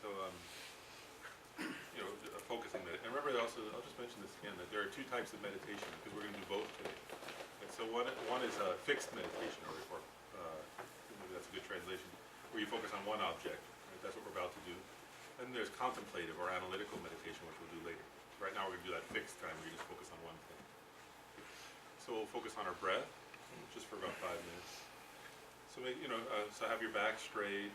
So, focusing and remember also, I'll just mention this again, that there are two types of meditation, because we're going to do both today. And so one is a fixed meditation, or maybe that's a good translation, where you focus on one object. Right? That's what we're about to do. Then there's contemplative or analytical meditation, which we'll do later. Right now we're going to do that fixed time, where you just focus on one thing. So we'll focus on our breath, just for about 5 minutes. So so have your back straight.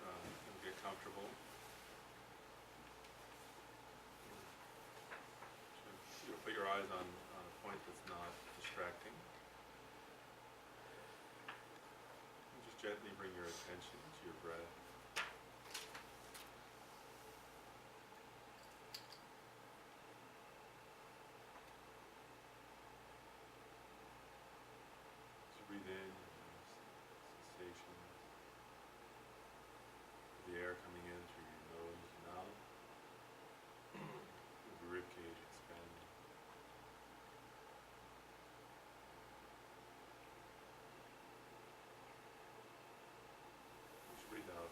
And get comfortable. So, put your eyes on a point that's not distracting. And just gently bring your attention to your breath. So breathe in, sensations. The air coming in through your nose and mouth. The rib cage expanding. Just breathe out.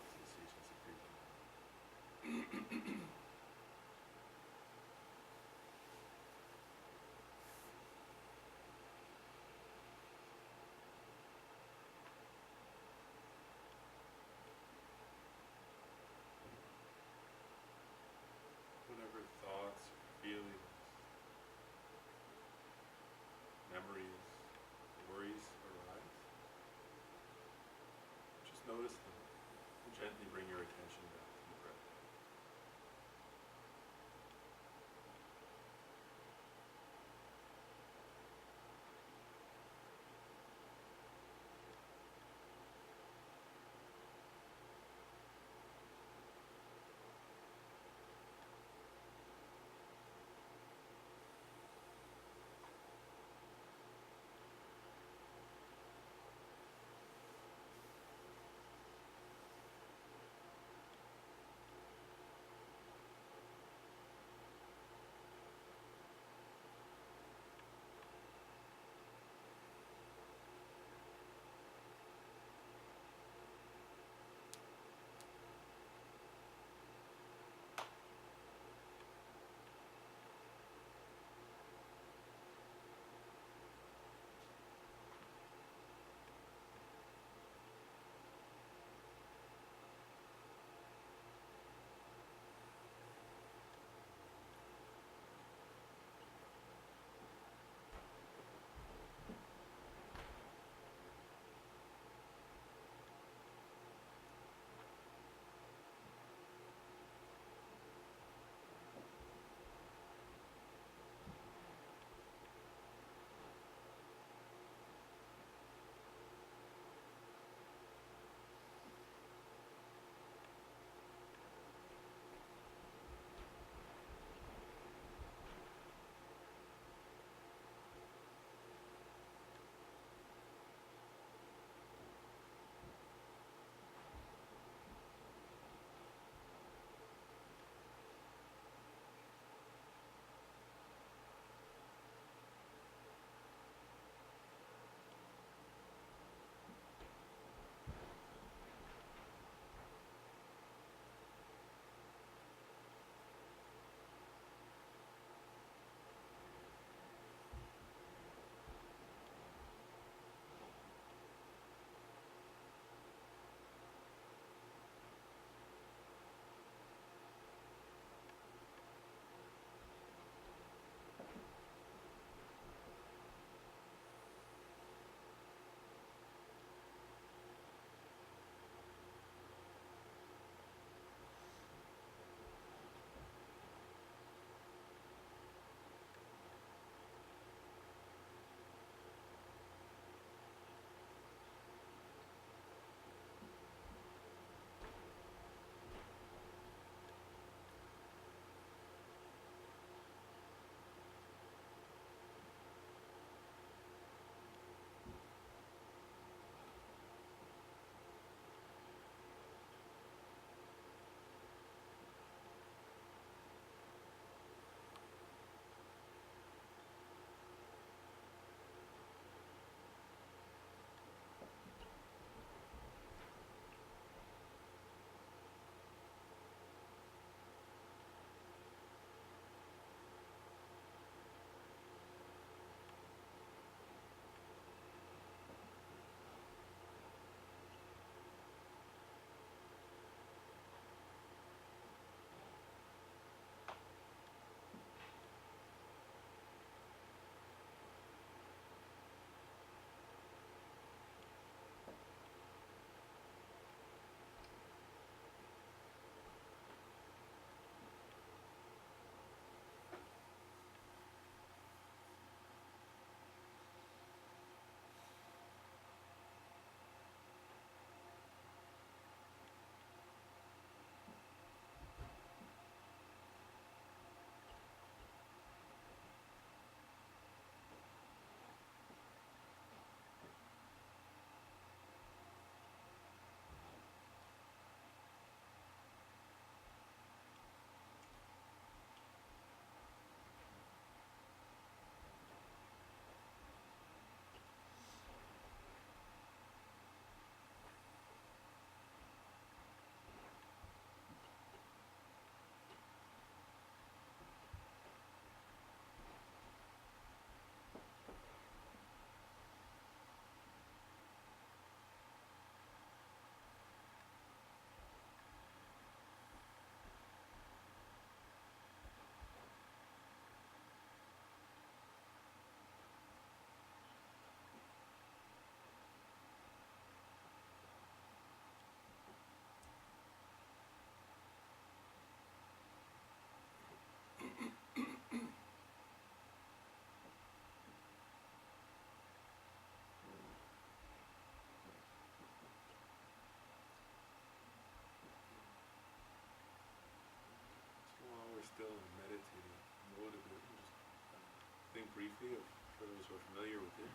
think briefly of, for those who are familiar with it,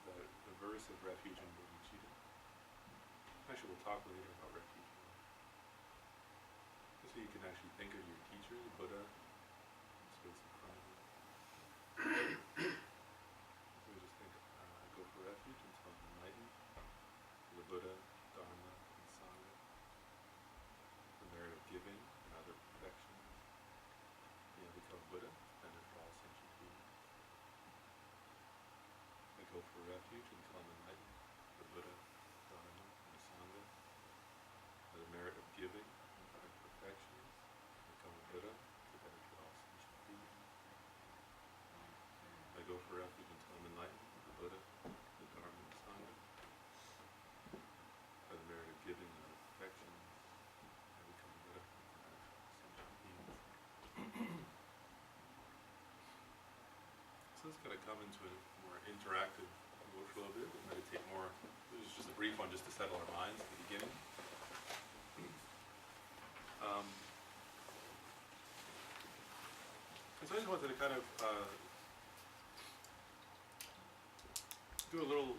the verse of refuge in bodhicitta. Actually, we'll talk later about refuge. So you can actually think of your teacher, the Buddha, so it's in front of you. So we just think, I go for refuge until I'm enlightened. The Buddha, Dharma, and Sangha. The merit of giving and other perfections. Yeah, become Buddha, dependent for all sentient beings. I go for refuge until I'm enlightened. The Buddha, Dharma, and the Sangha. For the merit of giving and other perfections. Become a Buddha, dependent for all sentient beings. I go for refuge until I'm enlightened. The Buddha, the Dharma, and the Sangha. For the merit of giving and other perfections. I become a Buddha, dependent for all sentient beings. So it's going to come into a more interactive emotional bit. We'll meditate more. This is just a brief one just to settle our minds at the beginning. And so I just wanted to kind of do a little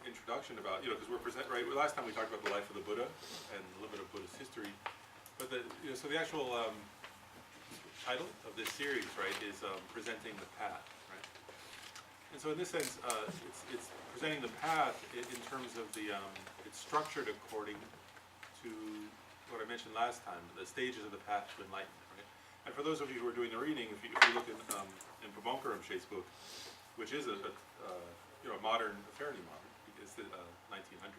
introduction about, because we're right, last time we talked about the life of the Buddha and a little bit of Buddhist history. But so the actual title of this series, right, is Presenting the Path, right? And so in this sense, it's presenting the path in terms of it's structured according to what I mentioned last time, the stages of the path to enlightenment, right? And for those of you who are doing the reading, if you look in Prabhakar Rinpoche's book, which is a modern, fairly modern, it's the 1900s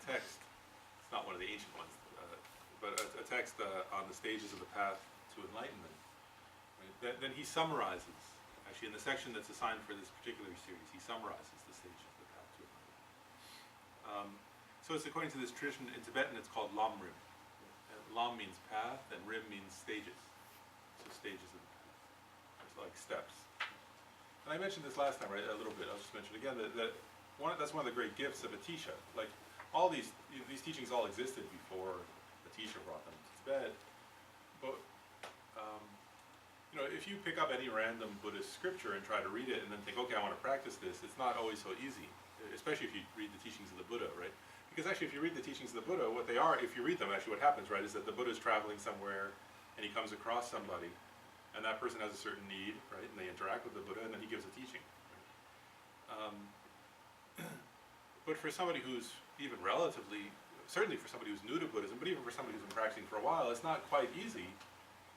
text. It's not one of the ancient ones, but a text on the stages of the path to enlightenment. Right? Then he summarizes, actually in the section that's assigned for this particular series, he summarizes the stages of the path to enlightenment. So it's according to this tradition, in Tibetan it's called Lam Rim. Lam means path, and Rim means stages. So stages of the path. It's like steps. And I mentioned this last time, right, a little bit. I'll just mention again that that's one of the great gifts of Atisha. Like, all these teachings all existed before Atisha brought them to Tibet. But, if you pick up any random Buddhist scripture and try to read it and then think, okay, I want to practice this, it's not always so easy. Especially if you read the teachings of the Buddha, right? Because actually, if you read the teachings of the Buddha, what they are, if you read them, actually what happens, right, is that the Buddha is traveling somewhere and he comes across somebody, and that person has a certain need, right, and they interact with the Buddha, and then he gives a teaching. Right? But for somebody who's even relatively, certainly for somebody who's new to Buddhism, but even for somebody who's been practicing for a while, it's not quite easy,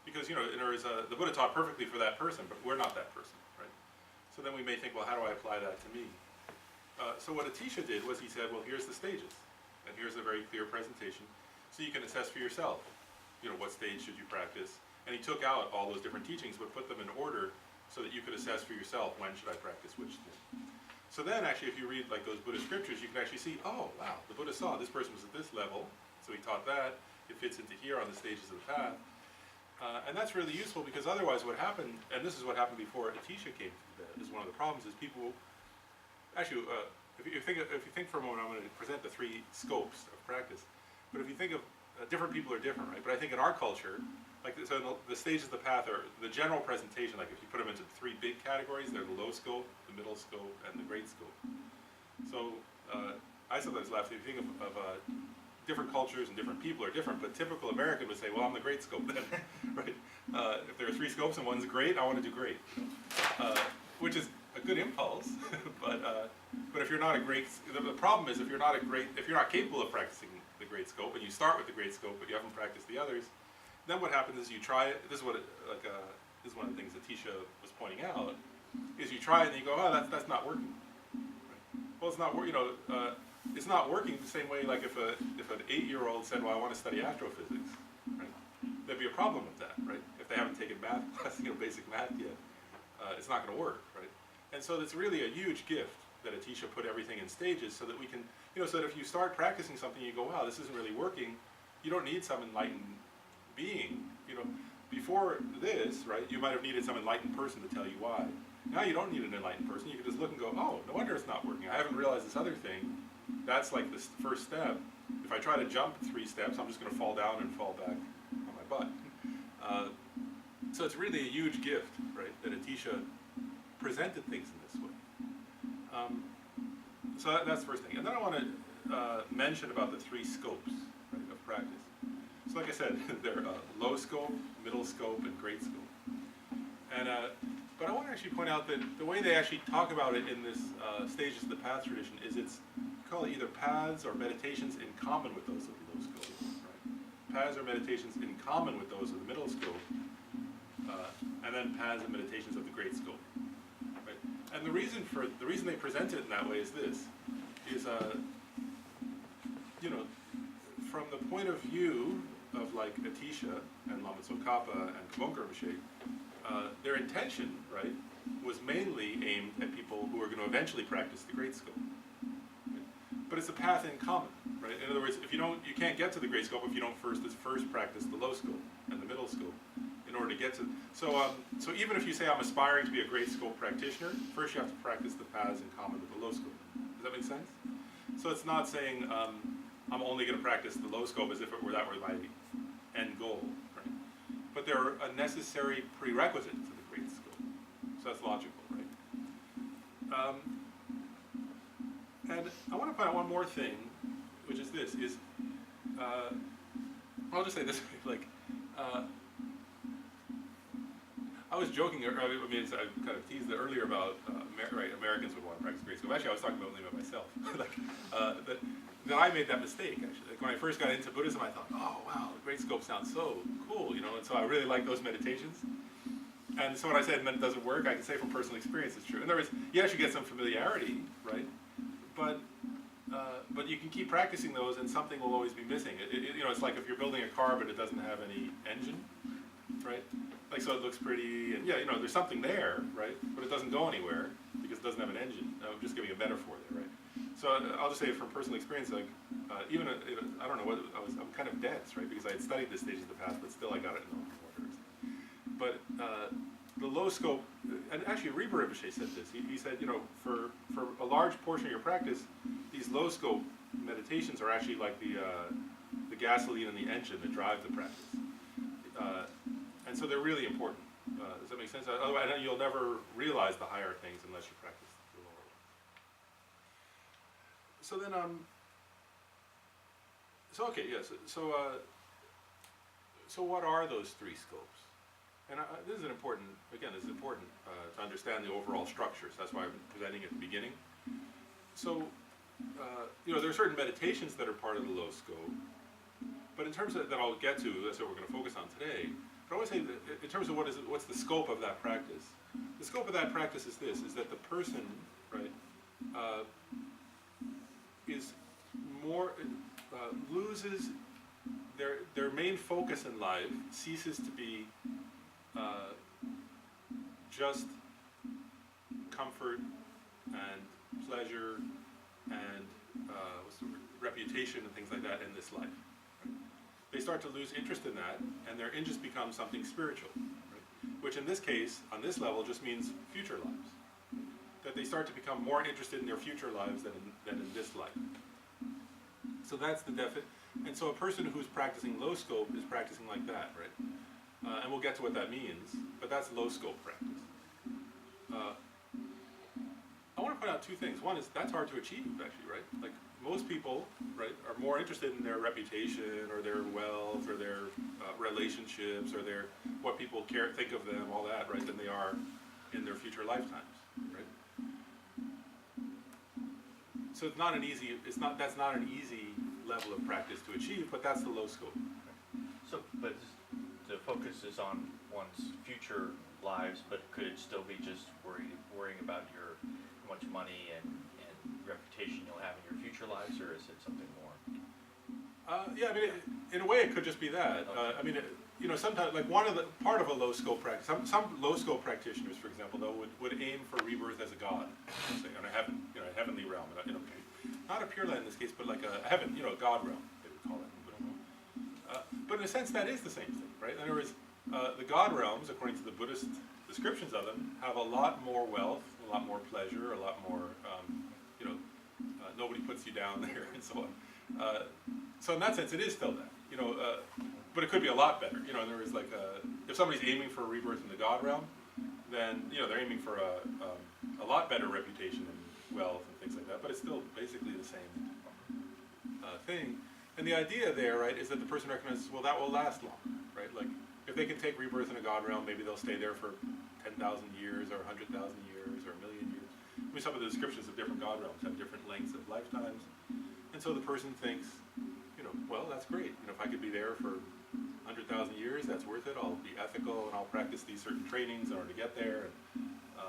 because, the Buddha taught perfectly for that person, but we're not that person, right? So then we may think, well, how do I apply that to me? So what Atisha did was he said, well, here's the stages, and here's a very clear presentation, so you can assess for yourself, what stage should you practice. And he took out all those different teachings, but put them in order so that you could assess for yourself, when should I practice which thing. So then actually, if you read like those Buddhist scriptures, you can actually see, oh, wow, the Buddha saw this person was at this level, so he taught that, it fits into here on the stages of the path. And that's really useful, because otherwise what happened, and this is what happened before Atisha came to Tibet, is one of the problems is people, actually, if you think for a moment, I'm going to present the three scopes of practice, but if you think of, different people are different, right? But I think in our culture, like, so the stages of the path are the general presentation, like if you put them into three big categories, they're the low scope, the middle scope, and the great scope. So I sometimes laugh, if you think of different cultures and different people are different, but typical American would say, well, I'm the great scope then, right? If there are three scopes and one's great, I want to do great. Which is a good impulse, but if you're not a great, the problem is if you're not capable of practicing the great scope, and you start with the great scope, but you haven't practiced the others, then what happens is you try it. This is one of the things that Atisha was pointing out, is you try it and you go, oh, that's not working. Right? Well, it's not working. It's not working the same way. Like if an 8-year-old said, well, I want to study astrophysics, right? There'd be a problem with that, right? If they haven't taken math class, basic math yet, it's not going to work, right? And so it's really a huge gift that Atisha put everything in stages, so that we can, so that if you start practicing something, you go, wow, this isn't really working. You don't need some enlightened being, before this, right, you might have needed some enlightened person to tell you why. Now you don't need an enlightened person. You can just look and go, oh, no wonder it's not working. I haven't realized this other thing. That's like the first step. If I try to jump 3 steps, I'm just going to fall down and fall back on my butt. So so it's really a huge gift, right, that Atisha presented things in this way. So that's the first thing. And then I want to mention about the three scopes, right, of practice. So like I said, they're low scope, middle scope, and great scope. And but I want to actually point out that the way they actually talk about it in this Stages of the Path tradition is it's call it either paths or meditations in common with those of the low scope. Right? Paths or meditations in common with those of the middle scope, and then paths and meditations of the great scope. Right? And the reason they present it in that way is this: is you know, from the point of view of like Atisha and Lama Tsongkhapa and Kamonkar Rinpoche, their intention, right, was mainly aimed at people who are going to eventually practice the great scope. Right? But it's a path in common, right? In other words, if you can't get to the great scope if you don't first practice the low scope and the middle scope in order to get to. So even if you say I'm aspiring to be a great scope practitioner, first you have to practice the paths in common with the low scope. Does that make sense? So it's not saying I'm only going to practice the low scope as if that were my end goal, right? But they're a necessary prerequisite to the great scope. So that's logical, right? And I want to point out one more thing, which is this: is I'll just say this way, like I was joking. I mean, I kind of teased it earlier about Americans would want to practice great scope. Actually, I was talking about only about myself. Like that I made that mistake. Actually, like when I first got into Buddhism, I thought, oh wow, the great scope sounds so cool, you know. And so I really like those meditations. And so when I said and then it doesn't work, I can say from personal experience it's true. In other words, you actually get some familiarity, right? But you can keep practicing those, and something will always be missing. You know, it's like if you're building a car but it doesn't have any engine, right? Like, so it looks pretty, and yeah, you know, there's something there, right? But it doesn't go anywhere because it doesn't have an engine. I'm just giving a metaphor there, right? So I'll just say from personal experience, like even I don't know what I'm kind of dense, right? Because I had studied this Stages of the Path, but still I got it in the orders. But the low scope, and actually Rinpa Rinpoche said this. He said, you know, for a large portion of your practice, these low scope meditations are actually like the gasoline and the engine that drive the practice. And so they're really important. Does that make sense? Otherwise, you'll never realize the higher things unless you practice the lower ones. So then, so okay, yes. So what are those three scopes? And this is important. Again, this is important to understand the overall structure. So that's why I'm presenting at the beginning. So, you know, there are certain meditations that are part of the low scope. But in terms of that, I'll get to. That's what we're going to focus on today. But I always say that in terms of what's the scope of that practice? The scope of that practice is this: is that the person, right, is more loses their main focus in life, ceases to be just comfort and pleasure and reputation and things like that in this life. Right? They start to lose interest in that, and their interest becomes something spiritual, right? Which in this case, on this level, just means future lives. That they start to become more interested in their future lives than in this life. So that's the deficit. And so a person who's practicing low scope is practicing like that, right? And we'll get to what that means, but that's low scope practice. I want to point out two things. One is that's hard to achieve, actually, right? Like most people, right, are more interested in their reputation or their wealth or their relationships or their what people think of them, all that, right, than they are in their future lifetimes, right? So it's not an easy. That's not an easy level of practice to achieve, but that's the low scope. So, but the focus is on one's future lives, but could it still be just worrying about how much money and reputation you'll have in your future lives, or is it something more? Yeah, I mean, in a way, it could just be that. Okay. I mean, you know, sometimes like part of a low scope practice. Some low scope practitioners, for example, though, would aim for rebirth as a god, say, on a heavenly realm, not a Pure Land in this case, but like a heaven, a god realm, they would call it. But in a sense, that is the same thing, right? In other words, the god realms, according to the Buddhist descriptions of them, have a lot more wealth, a lot more pleasure, a lot more, nobody puts you down there, and so on. So in that sense, it is still that. but it could be a lot better. You know, there is like if somebody's aiming for a rebirth in the God realm, then you know they're aiming for a lot better reputation and wealth and things like that. But it's still basically the same thing. And the idea there, right, is that the person recognizes, well, that will last long, right? Like if they can take rebirth in a God realm, maybe they'll stay there for 10,000 years or 100,000 years or a million years. I mean, some of the descriptions of different God realms have different lengths of lifetimes. And so the person thinks, you know, well, that's great. You know, if I could be there for 100,000 years, that's worth it. I'll be ethical and I'll practice these certain trainings in order to get there.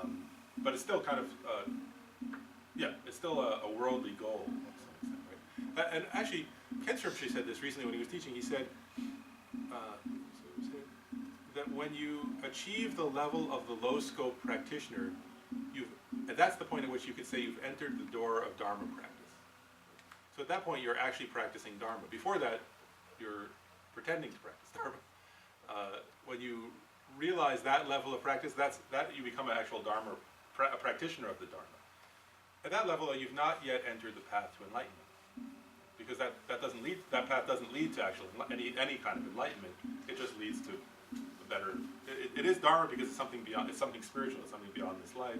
And, but it's still kind of, yeah, it's still a worldly goal to some extent, right? And actually, Kent Rinpoche said this recently when he was teaching. He said that when you achieve the level of the low scope practitioner, and that's the point at which you could say you've entered the door of Dharma practice. So at that point, you're actually practicing Dharma. Before that, you're pretending to practice Dharma. When you realize that level of practice, that you become an actual Dharma, a practitioner of the Dharma. At that level, you've not yet entered the path to enlightenment, because that path doesn't lead to actual any kind of enlightenment. It just leads to a better. It is Dharma because it's something beyond. It's something spiritual. It's something beyond this life.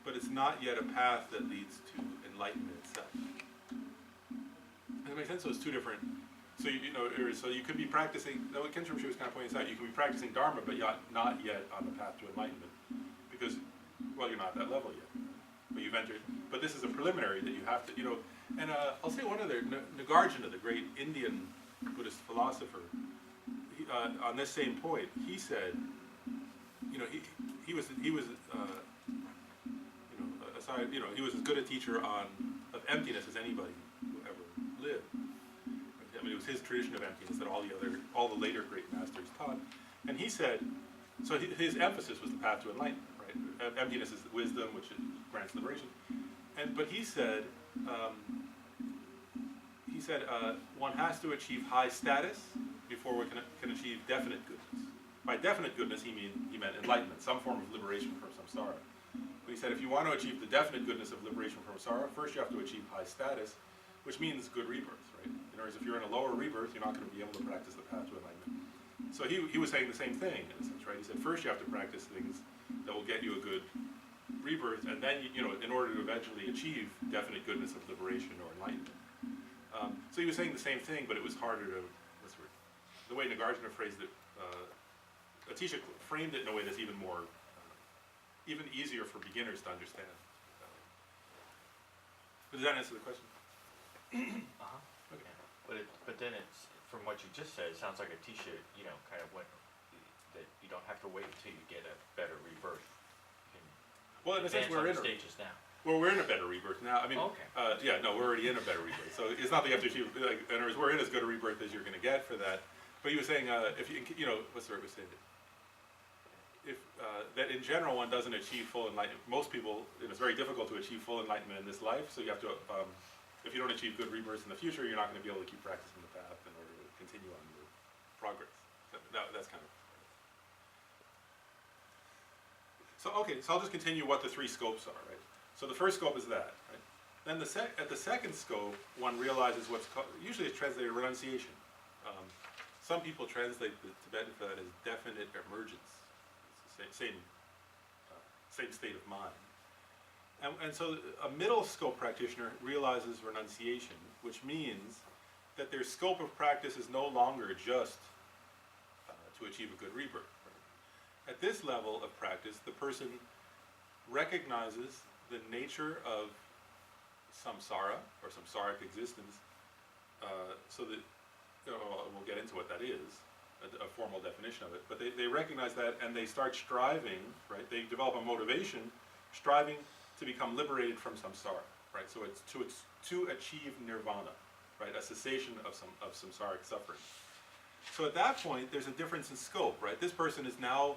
But it's not yet a path that leads to enlightenment itself. Does that make sense? So it's two different. So so you could be practicing. What Kent Rinpoche was kind of pointing out. You can be practicing Dharma, but not yet on the path to enlightenment, because well, you're not at that level yet. But you've entered. But this is a preliminary that you have to. And I'll say one other. Nagarjuna, the great Indian Buddhist philosopher, on this same point, he said, he was aside, he was as good a teacher of emptiness as anybody who ever lived. I mean, it was his tradition of emptiness that all the later great masters taught. And he said, so his emphasis was the path to enlightenment, right? Emptiness is wisdom, which grants liberation. But he said, one has to achieve high status before we can achieve definite goodness. By definite goodness, he meant enlightenment, some form of liberation from samsara. But he said, if you want to achieve the definite goodness of liberation from samsara, first you have to achieve high status, which means good rebirth, right? In other words, if you're in a lower rebirth, you're not going to be able to practice the path to enlightenment. So he was saying the same thing, in a sense, right? He said, first you have to practice things that will get you a good rebirth, and then, in order to eventually achieve definite goodness of liberation or enlightenment. So he was saying the same thing, but it was harder to, the way Nagarjuna phrased it, Atisha framed it in a way that's even more, even easier for beginners to understand. Does that answer the question? Okay. But then it's, from what you just said, it sounds like Atisha, kind of went, that you don't have to wait until you get a better rebirth. Well, in a sense, we're in stages now. Well, we're in a better rebirth now. I mean, okay. We're already in a better rebirth. So it's not that you have to achieve, in other words, we're in as good a rebirth as you're going to get for that. But he was saying, if you, what's the right way to say it? That in general one doesn't achieve full enlightenment. Most people, it's very difficult to achieve full enlightenment in this life. So you have to, if you don't achieve good rebirths in the future, you're not going to be able to keep practicing the path in order to continue on your progress. That's kind of. So okay, so I'll just continue what the three scopes are, right? So the first scope is that, right? Then at the second scope, one realizes what's called, usually it's translated renunciation. Some people translate the Tibetan for that as definite emergence. It's the same state of mind. And so a middle scope practitioner realizes renunciation, which means that their scope of practice is no longer just to achieve a good rebirth. Right? At this level of practice, the person recognizes the nature of samsara, or samsaric existence, so that, we'll get into what that is, a formal definition of it, but they recognize that and they start striving, right? They develop a motivation, striving to become liberated from samsara, right? So it's to achieve nirvana, right? A cessation of samsaric suffering. So at that point, there's a difference in scope, right? This person is now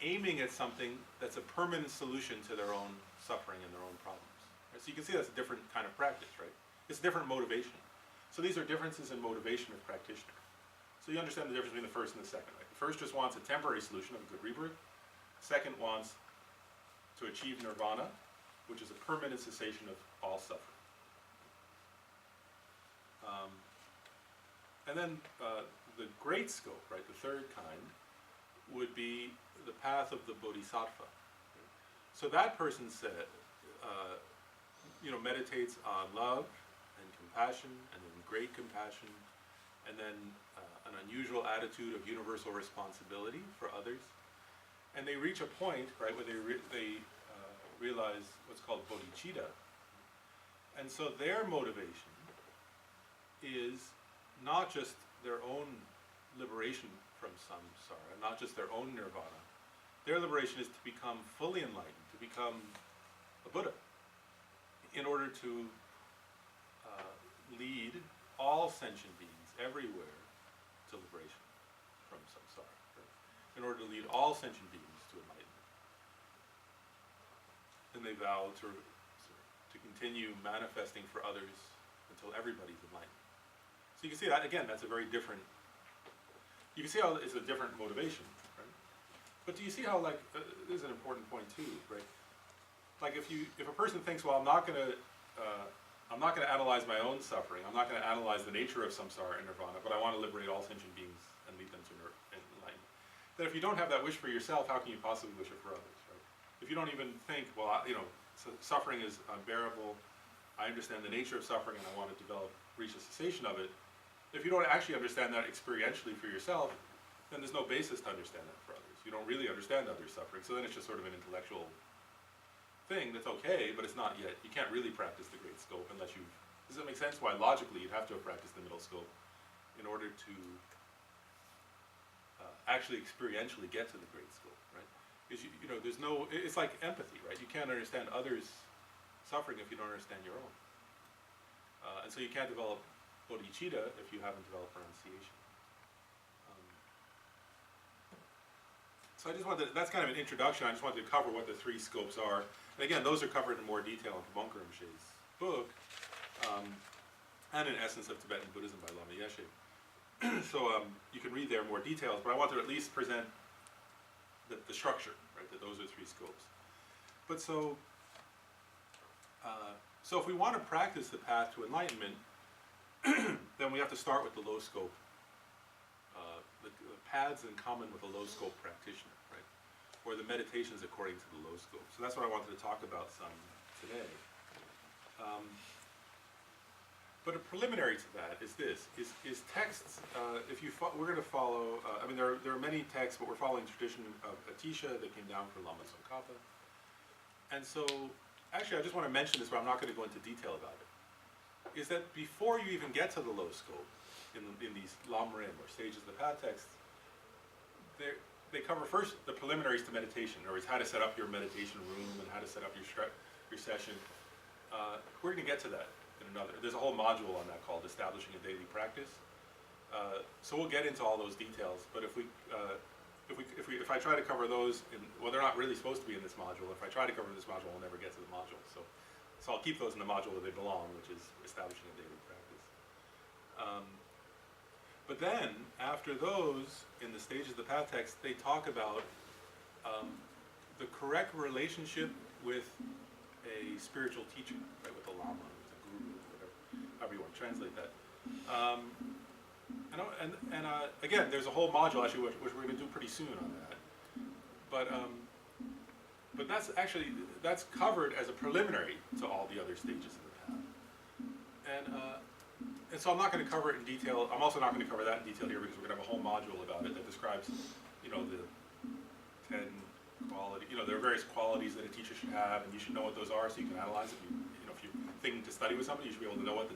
aiming at something that's a permanent solution to their own suffering and their own problems. Right? So you can see that's a different kind of practice, right? It's different motivation. So these are differences in motivation of practitioner. So you understand the difference between the first and the second, right? The first just wants a temporary solution of a good rebirth. The second wants to achieve nirvana, which is a permanent cessation of all suffering. And then the great scope, right, the third kind, would be the path of the bodhisattva. So that person said, meditates on love and compassion, and then great compassion, and then an unusual attitude of universal responsibility for others. And they reach a point, right, where they realize what's called bodhicitta. And so their motivation is not just their own liberation from samsara, not just their own nirvana. Their liberation is to become fully enlightened, to become a Buddha, in order to lead all sentient beings everywhere to liberation from samsara, right? In order to lead all sentient beings to enlightenment. And they vow to continue manifesting for others until everybody's enlightened. So you can see that, again, that's a very different, you can see how it's a different motivation, right? But do you see how, like, this is an important point too, right? Like if a person thinks, well, I'm not going to analyze my own suffering, I'm not going to analyze the nature of samsara and nirvana, but I want to liberate all sentient beings and lead them to enlightenment. Then if you don't have that wish for yourself, how can you possibly wish it for others, right? If you don't even think, well, suffering is unbearable, I understand the nature of suffering and I want to reach a cessation of it. If you don't actually understand that experientially for yourself, then there's no basis to understand that for others. You don't really understand others' suffering, so then it's just sort of an intellectual thing that's okay, but it's not yet. You can't really practice the great scope unless you've, does that make sense? Why logically you'd have to have practiced the middle scope in order to actually experientially get to the great scope, right? Because there's no, it's like empathy, right? You can't understand others' suffering if you don't understand your own. And so you can't develop bodhicitta if you haven't developed renunciation. So I just wanted to, that's kind of an introduction. I just wanted to cover what the three scopes are. And again, those are covered in more detail in Pabongka Rinpoche's book, and in Essence of Tibetan Buddhism by Lama Yeshe. So you can read there more details, but I want to at least present the structure, right? That those are three scopes. But so if we want to practice the path to enlightenment, then we have to start with the low scope, the paths in common with a low scope practitioner, right? Or the meditations according to the low scope. So that's what I wanted to talk about some today. But a preliminary to that is this: is texts. We're going to follow. I mean, there are many texts, but we're following the tradition of Atisha that came down from Lama Tsongkhapa. And so, actually, I just want to mention this, but I'm not going to go into detail about it. Is that before you even get to the low scope in these Lamrim or Sages of the Path texts, they cover first the preliminaries to meditation, or how to set up your meditation room and how to set up your session. We're going to get to that in another. There's a whole module on that called Establishing a Daily Practice. So we'll get into all those details. But if I try to cover those, they're not really supposed to be in this module. If I try to cover this module, I'll never get to the module. So I'll keep those in the module where they belong, which is Establishing a Daily Practice. But then, after those, in the Stages of the Path text, they talk about the correct relationship with a spiritual teacher, right, with a lama, with a guru, whatever, however you want to translate that. Again, there's a whole module actually which we're going to do pretty soon on that. But that's covered as a preliminary to all the other stages of the path. And so I'm not going to cover it in detail. I'm also not going to cover that in detail here because we're going to have a whole module about it that describes, the 10 qualities. There are various qualities that a teacher should have, and you should know what those are so you can analyze it. If you're thinking to study with somebody, you should be able to know what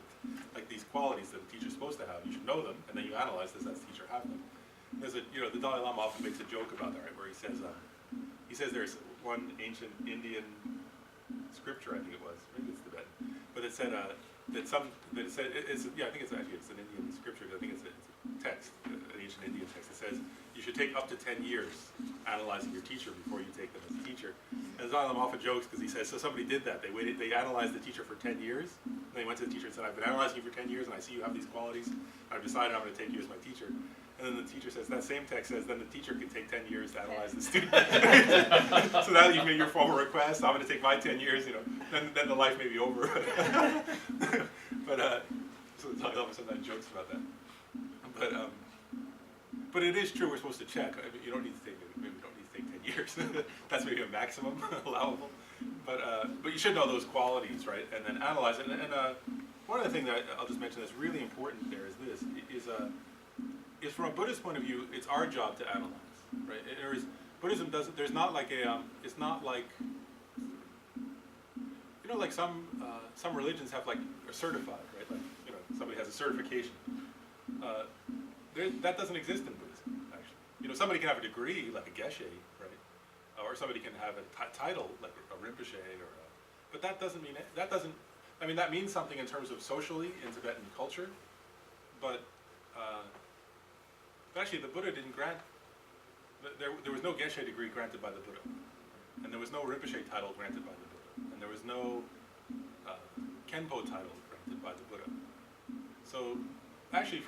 these qualities that a teacher's supposed to have. You should know them, and then you analyze does that teacher have them. There's the Dalai Lama often makes a joke about that, right, where he says there's one ancient Indian scripture, I think it was, maybe it's Tibetan, but it said I think it's an Indian scripture. I think it's a text, an ancient Indian text. It says you should take up to 10 years analyzing your teacher before you take them as a teacher. And the Dalai Lama often jokes because he says, so somebody did that. They analyzed the teacher for 10 years. And they went to the teacher and said, I've been analyzing you for 10 years and I see you have these qualities. I've decided I'm going to take you as my teacher. And then the teacher says, that same text says, then the teacher can take 10 years to analyze the student. So now that you've made your formal request, I'm going to take my 10 years, then the life may be over. But, so the Dalai Lama sometimes jokes about that. But it is true, we're supposed to check. I mean, you don't need to take, maybe you don't need to take 10 years. That's maybe a maximum allowable. But you should know those qualities, right? And then analyze it. And one other thing that I'll just mention that's really important there is this, is from a Buddhist point of view, it's our job to analyze, right? Buddhism doesn't, there's not like it's not like, like some religions have like, are certified, right? Like, somebody has a certification. That doesn't exist in Buddhism, actually. Somebody can have a degree, like a geshe, right? Or somebody can have a title, like a rinpoche, but that doesn't mean, that means something in terms of socially in Tibetan culture, but actually the Buddha didn't grant, there was no geshe degree granted by the Buddha, and there was no rinpoche title granted by the Buddha, and there was no kenpo title granted by the Buddha. So actually,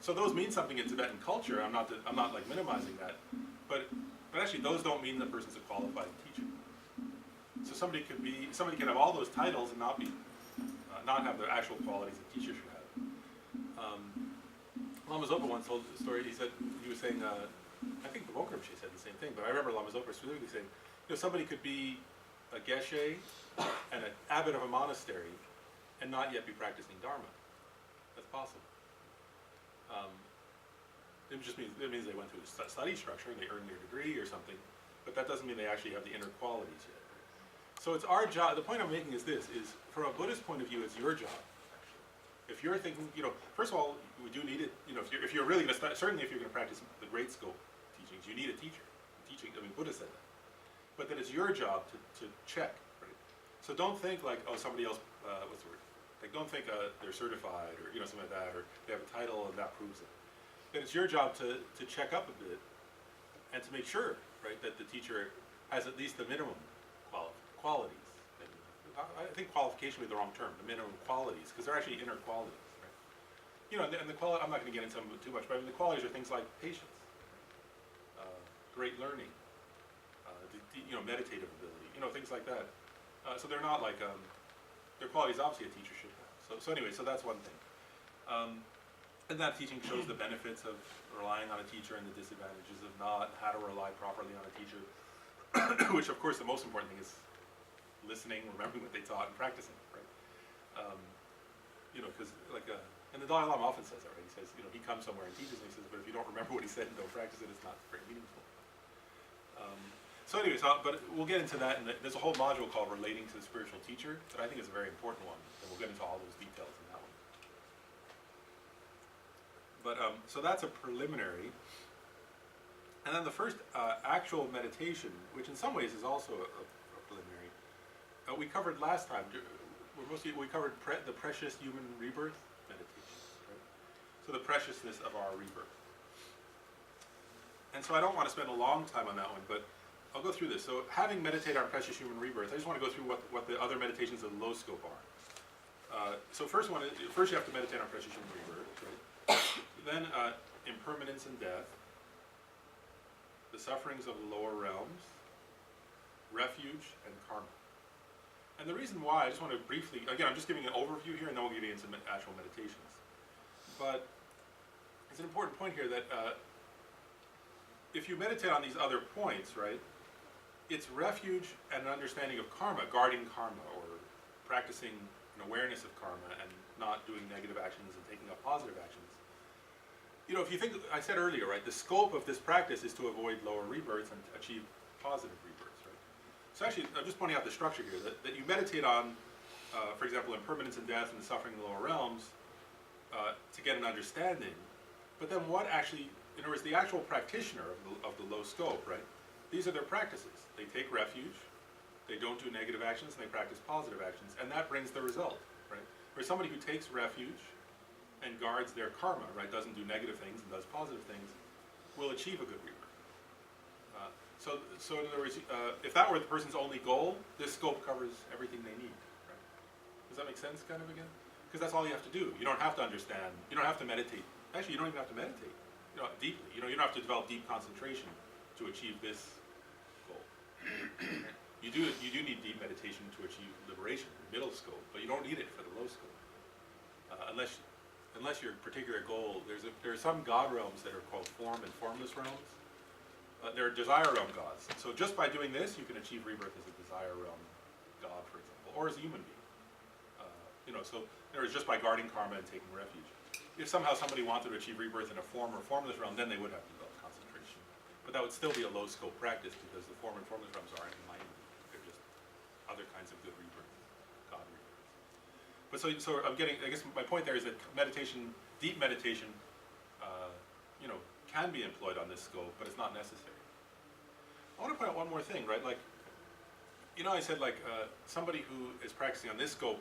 so those mean something in Tibetan culture. I'm not like minimizing that, but actually those don't mean the person's a qualified teacher. So somebody can have all those titles and not have the actual qualities a teacher should have. Lama Zopa once told a story. He was saying, I think the Woke Rinpoche said the same thing, but I remember Lama Zopa specifically saying, somebody could be a geshe and an abbot of a monastery and not yet be practicing Dharma. That's possible. It just means they went through a study structure and they earned their degree or something, but that doesn't mean they actually have the inner qualities yet. So it's our job. The point I'm making is this: is from a Buddhist point of view, it's your job. If you're thinking, first of all, we do need it. If you're really going to start, certainly if you're going to practice the great scope teachings, you need a teacher. Buddha said that. But then it's your job to check, right? So don't think like, oh, somebody else. What's the word? Like, don't think they're certified or something like that, or they have a title and that proves it. Then it's your job to check up a bit and to make sure, right, that the teacher has at least the minimum qualities. I think qualification would be the wrong term. The minimum qualities, because they're actually inner qualities, right? And the quality. I'm not going to get into them too much, but the qualities are things like patience, great learning, meditative ability, things like that. So they're not like they're qualities obviously a teacher should have. So anyway, so that's one thing. And that teaching shows the benefits of relying on a teacher and the disadvantages of not, how to rely properly on a teacher, which of course the most important thing is listening, remembering what they taught, and practicing, right? Because and the Dalai Lama often says that, right? He says, he comes somewhere and teaches, and he says, but if you don't remember what he said and don't practice it, it's not very meaningful. So anyways, but we'll get into that, and there's a whole module called Relating to the Spiritual Teacher that I think is a very important one, and we'll get into all those details in that one. But, so that's a preliminary. And then the first actual meditation, which in some ways is also a preliminary, we covered last time. We covered the precious human rebirth meditations, right? So the preciousness of our rebirth. And so I don't want to spend a long time on that one, but I'll go through this. So having meditated on precious human rebirth, I just want to go through what the other meditations of the low scope are. So first you have to meditate on precious human rebirth, right? Then impermanence and death, the sufferings of the lower realms, refuge, and karma. And the reason why, I just want to briefly, again, I'm just giving an overview here, and then we'll get into actual meditations. But it's an important point here that if you meditate on these other points, right, it's refuge and an understanding of karma, guarding karma, or practicing an awareness of karma and not doing negative actions and taking up positive actions. If you think, I said earlier, right, the scope of this practice is to avoid lower rebirths and achieve positive rebirths, right? So actually, I'm just pointing out the structure here, that you meditate on, for example, impermanence and death and the suffering in the lower realms to get an understanding, but then what actually, in other words, the actual practitioner of the low scope, right, these are their practices. They take refuge, they don't do negative actions, and they practice positive actions, and that brings the result, right? Whereas somebody who takes refuge and guards their karma, right, doesn't do negative things and does positive things, will achieve a good rebirth. So in other words, if that were the person's only goal, this scope covers everything they need, right? Does that make sense, kind of, again? Because that's all you have to do. You don't have to understand. You don't have to meditate. Actually, you don't even have to meditate, deeply. You don't have to develop deep concentration to achieve this goal. You do need deep meditation to achieve liberation, the middle scope, but you don't need it for the low scope, unless unless your particular goal, there are some God realms that are called form and formless realms. There are desire realm gods. So just by doing this, you can achieve rebirth as a desire realm god, for example, or as a human being. So there is just by guarding karma and taking refuge. If somehow somebody wanted to achieve rebirth in a form or formless realm, then they would have to develop concentration. But that would still be a low scope practice because the form and formless realms aren't enlightenment. They're just other kinds of good rebirth, God rebirth. But so I'm getting, I guess my point there is that meditation, deep meditation, can be employed on this scope, but it's not necessary. I want to point out one more thing, right? Like, I said somebody who is practicing on this scope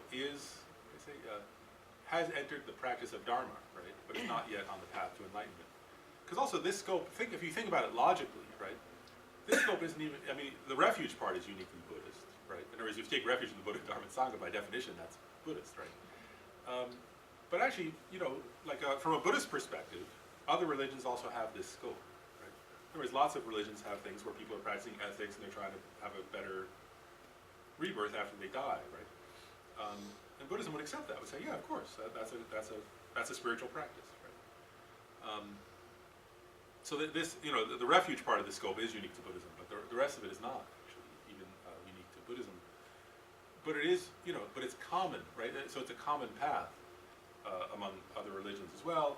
has entered the practice of Dharma, right? But is not yet on the path to enlightenment. Because also this scope, if you think about it logically, right? This scope isn't even, the refuge part is uniquely Buddhist, right? In other words, if you take refuge in the Buddha, Dharma, and Sangha, by definition, that's Buddhist, right? But actually, from a Buddhist perspective, other religions also have this scope, right? In other words, lots of religions have things where people are practicing ethics and they're trying to have a better rebirth after they die, right? And Buddhism would accept that, would say, yeah, of course, that's a spiritual practice, right? So that this, the refuge part of the scope is unique to Buddhism, but the rest of it is not actually even unique to Buddhism. But it is, but it's common, right? So it's a common path among other religions as well.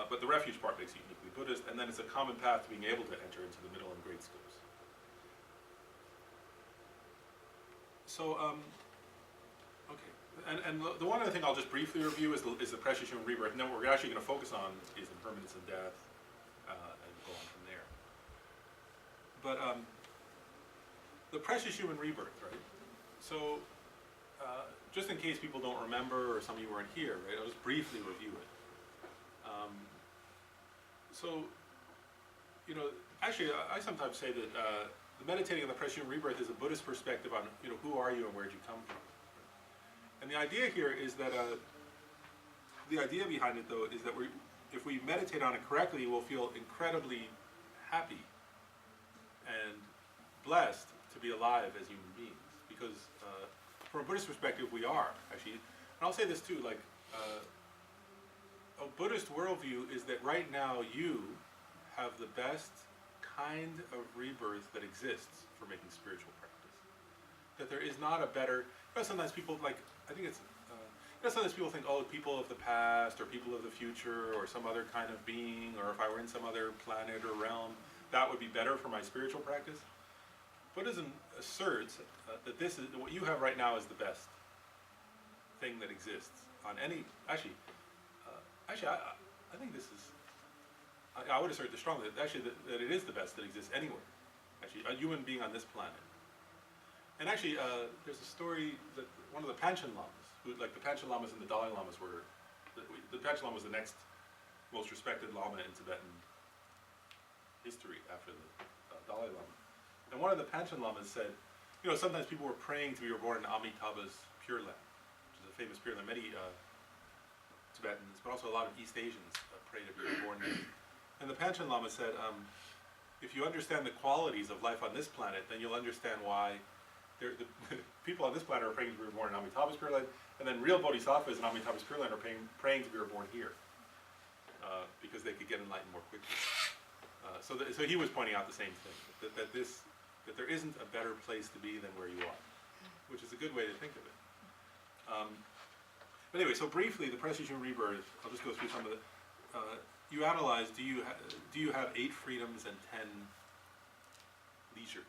But the refuge part makes it uniquely Buddhist, and then it's a common path to being able to enter into the middle and great scopes. So, okay, and the one other thing I'll just briefly review is the precious human rebirth, and then what we're actually going to focus on is impermanence and death, and go on from there. But the precious human rebirth, right? So, just in case people don't remember, or some of you weren't here, right? I'll just briefly review it. Actually, I sometimes say that the meditating on the precious human rebirth is a Buddhist perspective on, who are you and where did you come from? And the idea here is that, the idea behind it, though, is that if we meditate on it correctly, we'll feel incredibly happy and blessed to be alive as human beings. Because from a Buddhist perspective, we are, actually. And I'll say this too, a Buddhist worldview is that right now you have the best kind of rebirth that exists for making spiritual practice. That there is not a better, sometimes people sometimes people think, oh, people of the past or people of the future or some other kind of being, or if I were in some other planet or realm, that would be better for my spiritual practice. Buddhism asserts that what you have right now is the best thing that exists on any, I think this is, I would assert this strongly, that it is the best that exists anywhere. Actually, a human being on this planet. And actually, there's a story that one of the Panchen Lamas, the Panchen Lamas and the Dalai Lamas were, the Panchen Lama was the next most respected Lama in Tibetan history after the Dalai Lama. And one of the Panchen Lamas said, sometimes people were praying to be reborn in Amitabha's Pure Land, which is a famous Pure Land. Many Tibetans, but also a lot of East Asians pray to be reborn there. And the Panchen Lama said, if you understand the qualities of life on this planet, then you'll understand why the people on this planet are praying to be reborn in Amitabha's Pure Land, and then real bodhisattvas in Amitabha's Pure Land are praying to be reborn here, because they could get enlightened more quickly. So he was pointing out the same thing, that there isn't a better place to be than where you are, which is a good way to think of it. But anyway, so briefly, the precious human rebirth, I'll just go through some of the, you analyze, do you have 8 freedoms and 10 leisures?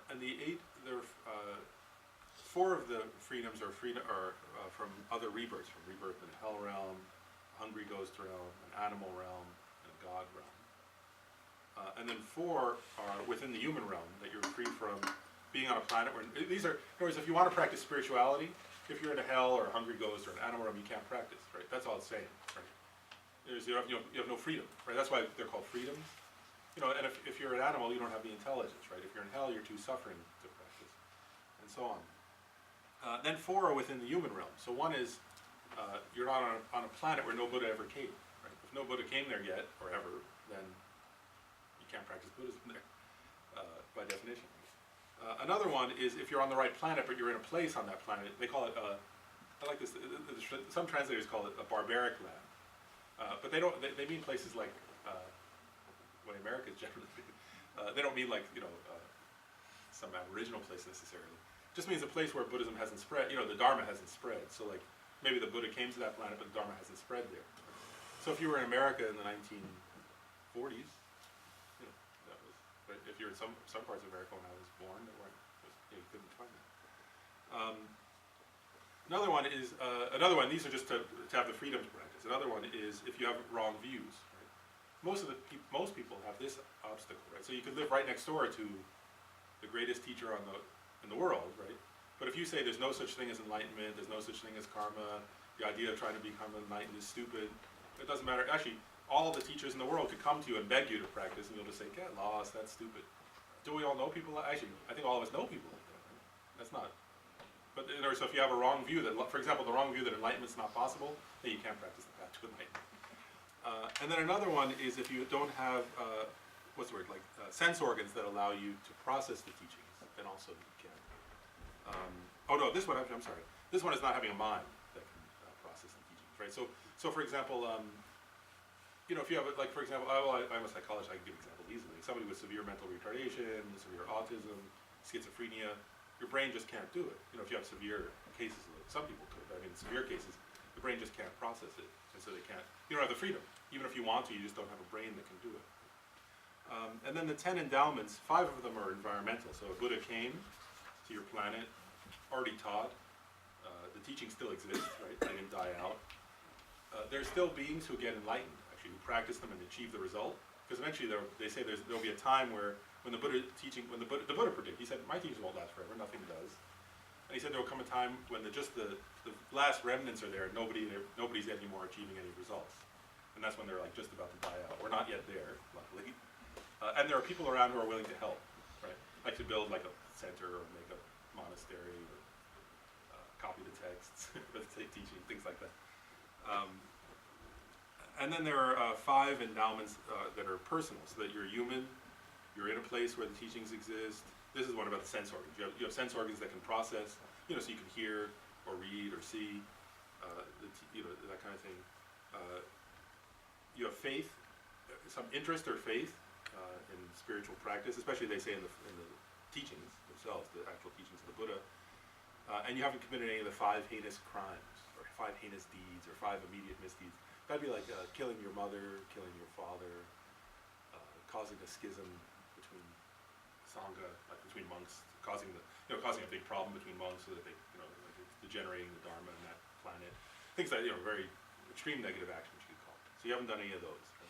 And the 4 of the freedoms are from other rebirths, from rebirth in the hell realm, hungry ghost realm, an animal realm, and a god realm. And then 4 are within the human realm, that you're free from being on a planet where, these are, in other words, if you want to practice spirituality, if you're in a hell or a hungry ghost or an animal realm, you can't practice, right? That's all it's saying, right? You have no freedom, right? That's why they're called freedoms. And if you're an animal, you don't have the intelligence, right? If you're in hell, you're too suffering to practice, and so on. Then 4 are within the human realm. So one is, you're not on a planet where no Buddha ever came, right? If no Buddha came there yet, or ever, then you can't practice Buddhism there, by definition. Another one is if you're on the right planet, but you're in a place on that planet, they call it I like this. Some translators call it a barbaric land, but they don't. They mean places like what America is generally. They don't mean like some aboriginal place necessarily. It just means a place where Buddhism hasn't spread. The Dharma hasn't spread. So like maybe the Buddha came to that planet, but the Dharma hasn't spread there. So if you were in America in the 1940s, that was. But if you're in some parts of America when I was born, there weren't. You couldn't find that. Another one is These are just to have the freedom to practice. Another one is if you have wrong views. Right? Most people have this obstacle, right? So you could live right next door to the greatest teacher in the world, right? But if you say there's no such thing as enlightenment, there's no such thing as karma, the idea of trying to become enlightened is stupid. It doesn't matter. Actually, all of the teachers in the world could come to you and beg you to practice, and you'll just say, "Get lost. That's stupid." Do we all know people? Actually, I think all of us know people like that. Right? That's not. But so if you have a wrong view that, for example, the wrong view that enlightenment's not possible, then you can't practice the path to enlightenment. And then another one is if you don't have sense organs that allow you to process the teachings, then also you can. This one. I'm sorry. This one is not having a mind that can process the teachings, right? So for example, if you have for example, I'm a psychologist. I can give examples easily. Somebody with severe mental retardation, severe autism, schizophrenia. Your brain just can't do it. If you have severe cases, some people could, but in severe cases, the brain just can't process it, and so they can't. You don't have the freedom. Even if you want to, you just don't have a brain that can do it. And then the 10 endowments, 5 of them are environmental. So a Buddha came to your planet, already taught. The teachings still exist, right? They didn't die out. There's still beings who get enlightened, actually, who practice them and achieve the result. Because eventually, they say there'll be a time where when the Buddha predicted, he said, my teachings won't last forever, nothing does. And he said there will come a time when the last remnants are there and nobody's anymore achieving any results. And that's when they're just about to die out. We're not yet there, luckily. And there are people around who are willing to help, right? Like to build a center or make a monastery or copy the texts, teaching, things like that. And then there are 5 endowments that are personal, so that you're human. You're in a place where the teachings exist. This is one about the sense organs. You have sense organs that can process, so you can hear or read or see, that kind of thing. You have faith, some interest or faith in spiritual practice, especially they say in the teachings themselves, the actual teachings of the Buddha. And you haven't committed any of the 5 heinous crimes or 5 heinous deeds or 5 immediate misdeeds. That'd be like killing your mother, killing your father, causing a schism between sangha, between monks, causing a big problem between monks, so that they, it's degenerating the dharma in that planet. Things that very extreme negative actions you could call it. So you haven't done any of those. Right?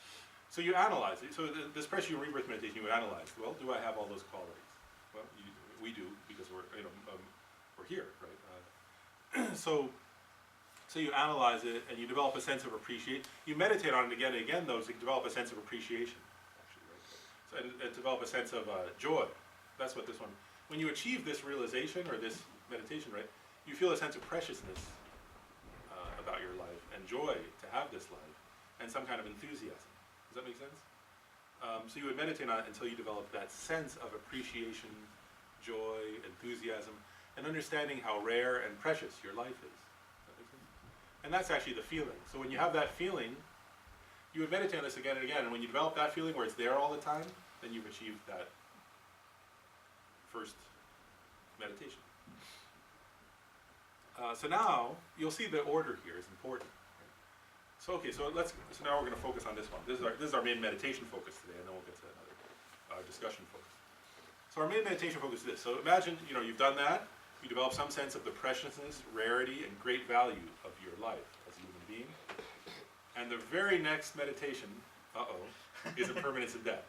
So you analyze it. So this pressure rebirth meditation, you analyze. Well, do I have all those qualities? Well, we do because we're here, right? So you analyze it and you develop a sense of appreciation. You meditate on it again and again, though, so you develop a sense of appreciation. And develop a sense of joy. That's what this one. When you achieve this realization or this meditation, right, you feel a sense of preciousness about your life and joy to have this life, and some kind of enthusiasm. Does that make sense? So you would meditate on it until you develop that sense of appreciation, joy, enthusiasm, and understanding how rare and precious your life is. Does that make sense? And that's actually the feeling. So when you have that feeling, you would meditate on this again and again, and when you develop that feeling where it's there all the time, then you've achieved that first meditation. So now, you'll see the order here is important. So now we're going to focus on this one. This is our main meditation focus today, and then we'll get to another discussion focus. So our main meditation focus is this. So imagine, you've done that, you develop some sense of the preciousness, rarity, and great value of your life as a human being. And the very next meditation, is impermanence and death.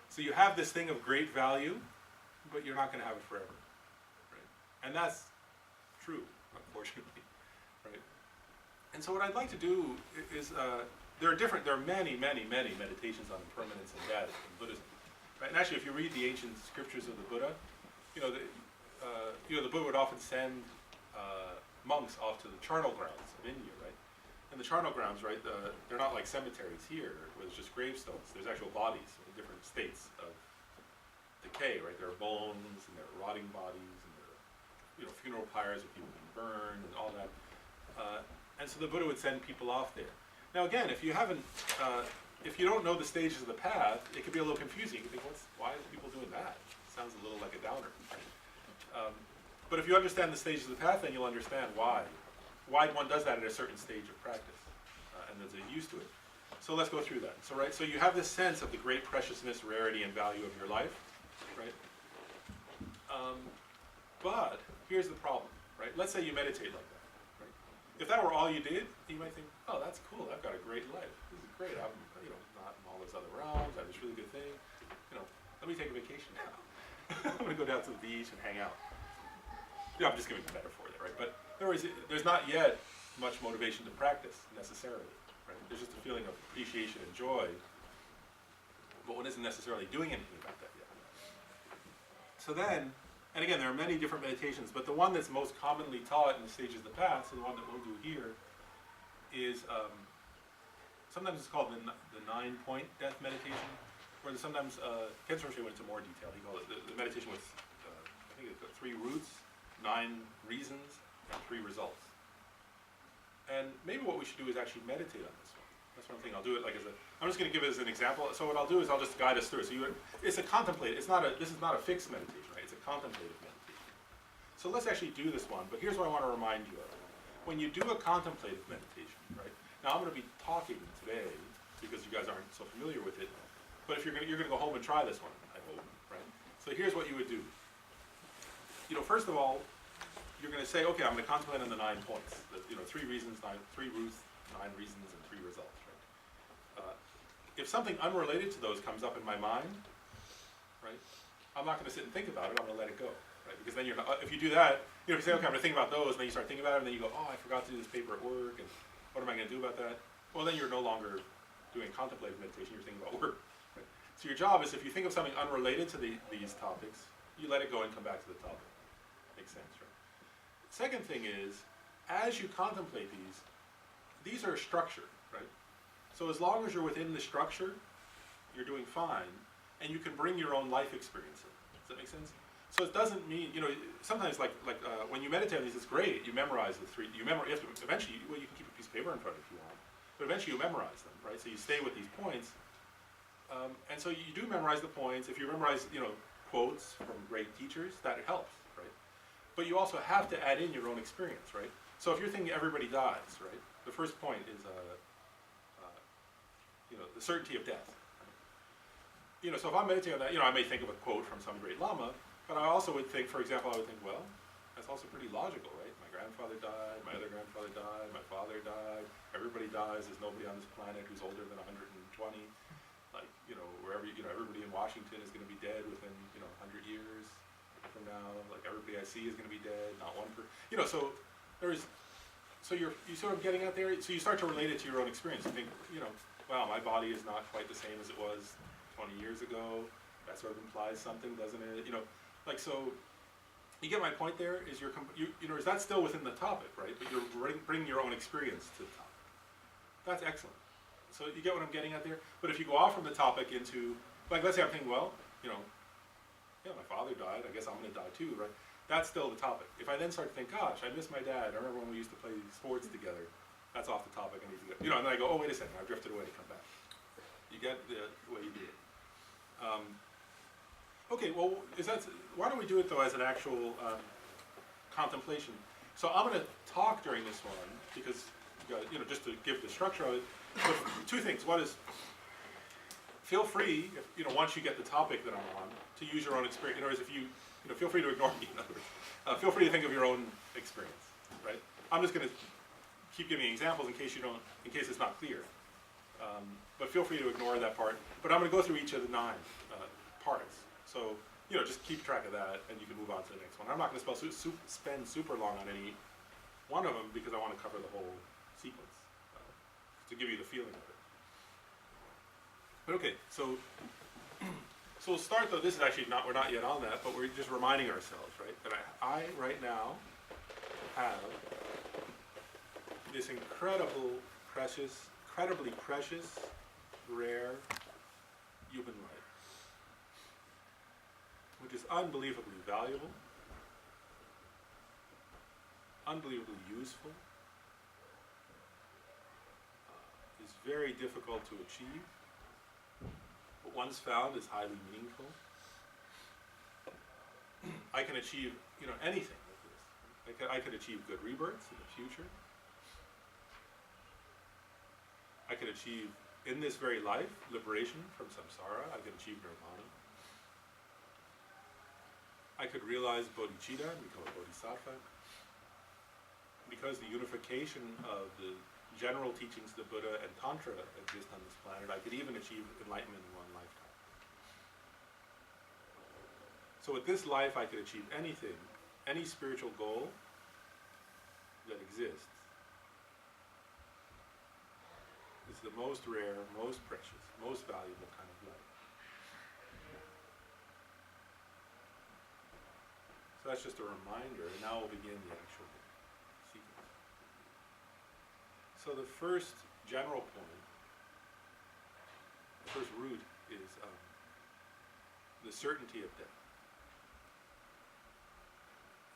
So you have this thing of great value, but you're not going to have it forever, right? And that's true, unfortunately, right? And so what I'd like to do is, there are many meditations on impermanence and death in Buddhism, right? And actually, if you read the ancient scriptures of the Buddha, the Buddha would often send monks off to the charnel grounds of India, right? And the charnel grounds, right, they're not like cemeteries here, where there's just gravestones. There's actual bodies in different states of decay, right? There are bones, and there are rotting bodies, and there are, funeral pyres with people being burned and all that. And so the Buddha would send people off there. Now again, if you don't know the stages of the path, it could be a little confusing. You think, why are people doing that? Sounds a little like a downer. But if you understand the stages of the path, then you'll understand why one does that at a certain stage of practice, and there's a use to it. So let's go through that. So you have this sense of the great preciousness, rarity, and value of your life, right? But here's the problem, right? Let's say you meditate like that, right? If that were all you did, you might think, oh, that's cool. I've got a great life. This is great. I'm, not in all those other realms. I have this really good thing. Let me take a vacation now. I'm going to go down to the beach and hang out. I'm just giving a metaphor there, right? But in other words, there's not yet much motivation to practice necessarily, right? There's just a feeling of appreciation and joy, but one isn't necessarily doing anything about that yet. So then, and again, there are many different meditations, but the one that's most commonly taught in the stages of the path, so the one that we'll do here, is sometimes it's called the 9-point death meditation, where sometimes Ken Soroshi went into more detail. He called it the meditation with, I think it's got 3 roots, 9 reasons, and 3 results. And maybe what we should do is actually meditate on this one. That's one thing. I'll do it like I'm just going to give it as an example. So what I'll do is I'll just guide us through it. So it's a contemplate. This is not a fixed meditation, right? It's a contemplative meditation. So let's actually do this one. But here's what I want to remind you of. When you do a contemplative meditation, right? Now I'm going to be talking today because you guys aren't so familiar with it. But if you're going to go home and try this one, I hope, right? So here's what you would do. First of all, you're going to say, okay, I'm going to contemplate on the 9 points. 3 reasons, 3 roots, 9 reasons, and 3 results, right? If something unrelated to those comes up in my mind, right, I'm not going to sit and think about it. I'm going to let it go, right? Because then if you do that, if you say, okay, I'm going to think about those, and then you start thinking about it, and then you go, oh, I forgot to do this paper at work, and what am I going to do about that? Well, then you're no longer doing contemplative meditation. You're thinking about work. Right? So your job is, if you think of something unrelated to these topics, you let it go and come back to the topic. Makes sense, right? Second thing is, as you contemplate these are structured, right? So as long as you're within the structure, you're doing fine, and you can bring your own life experience in. Does that make sense? So it doesn't mean, sometimes when you meditate on these, it's great. You memorize the 3. You have to eventually. Well, you can keep a piece of paper in front if you want, but eventually you memorize them, right? So you stay with these points, and so you do memorize the points. If you memorize, quotes from great teachers, that helps, right? But you also have to add in your own experience, right? So if you're thinking everybody dies, right? The first point is, the certainty of death. So if I'm meditating on that, I may think of a quote from some great Lama, but I also would think, for example, well, that's also pretty logical, right? My grandfather died, my other grandfather died, my father died, everybody dies. There's nobody on this planet who's older than 120. Everybody in Washington is going to be dead within, 100 years from now. Like, everybody I see is going to be dead, not one per, so you're sort of getting out there, so you start to relate it to your own experience. You think, wow, my body is not quite the same as it was 20 years ago. That sort of implies something, doesn't it? So you get my point there, is is that still within the topic, right? But you're bringing your own experience to the topic. That's excellent. So you get what I'm getting at there? But if you go off from the topic into, let's say I'm thinking, well, my father died, I guess I'm going to die too, right? That's still the topic. If I then start to think, gosh, I miss my dad, I remember when we used to play sports together, that's off the topic, I need to go, and then I go, oh, wait a second, I've drifted away to come back. You get the way you do it. Okay, well, why don't we do it though as an actual contemplation? So I'm going to talk during this one, because, just to give the structure of it, but 2 things. One is, feel free, once you get the topic that I'm on, to use your own experience. In other words, if you feel free to ignore me, in other words. Feel free to think of your own experience, right? I'm just going to keep giving examples in case it's not clear. But feel free to ignore that part. But I'm going to go through each of the 9 parts. So, just keep track of that, and you can move on to the next one. I'm not going to spend super long on any one of them, because I want to cover the whole sequence, to give you the feeling of it. But okay, so we'll start though. This is actually we're not yet on that, but we're just reminding ourselves, right, that I right now have this incredibly precious, rare human life, which is unbelievably valuable, unbelievably useful, is very difficult to achieve, but once found is highly meaningful. I can achieve, anything with this. I could achieve good rebirths in the future. I could achieve, in this very life, liberation from samsara. I could achieve nirvana. I could realize bodhicitta and become a bodhisattva. Because the unification of the general teachings of the Buddha and Tantra exist on this planet, I could even achieve enlightenment in one lifetime. So with this life, I could achieve anything, any spiritual goal that exists. It's the most rare, most precious, most valuable kind of life. So that's just a reminder, and now we'll begin the actual sequence. So the first general point, the first root is the certainty of death.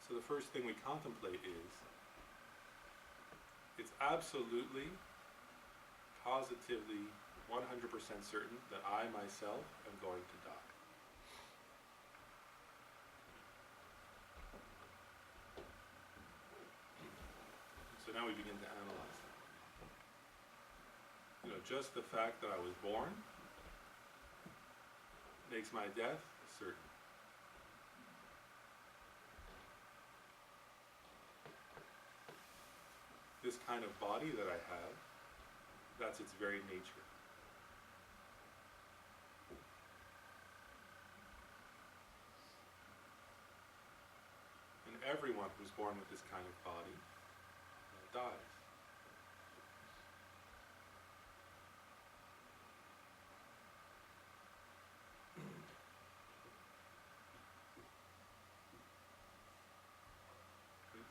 So the first thing we contemplate is, it's absolutely, positively, 100% certain that I myself am going to die. So now we begin to analyze that. Just the fact that I was born makes my death certain. This kind of body that I have, that's its very nature. And everyone who's born with this kind of body dies.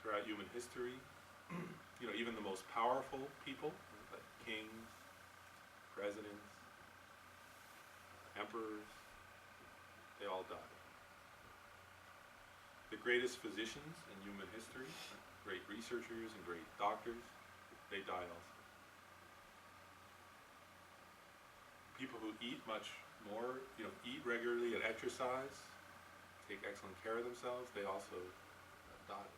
Throughout human history, even the most powerful people, like kings, presidents, emperors, they all died. The greatest physicians in human history, great researchers and great doctors, they die also. People who eat much more, eat regularly and exercise, take excellent care of themselves, they also die.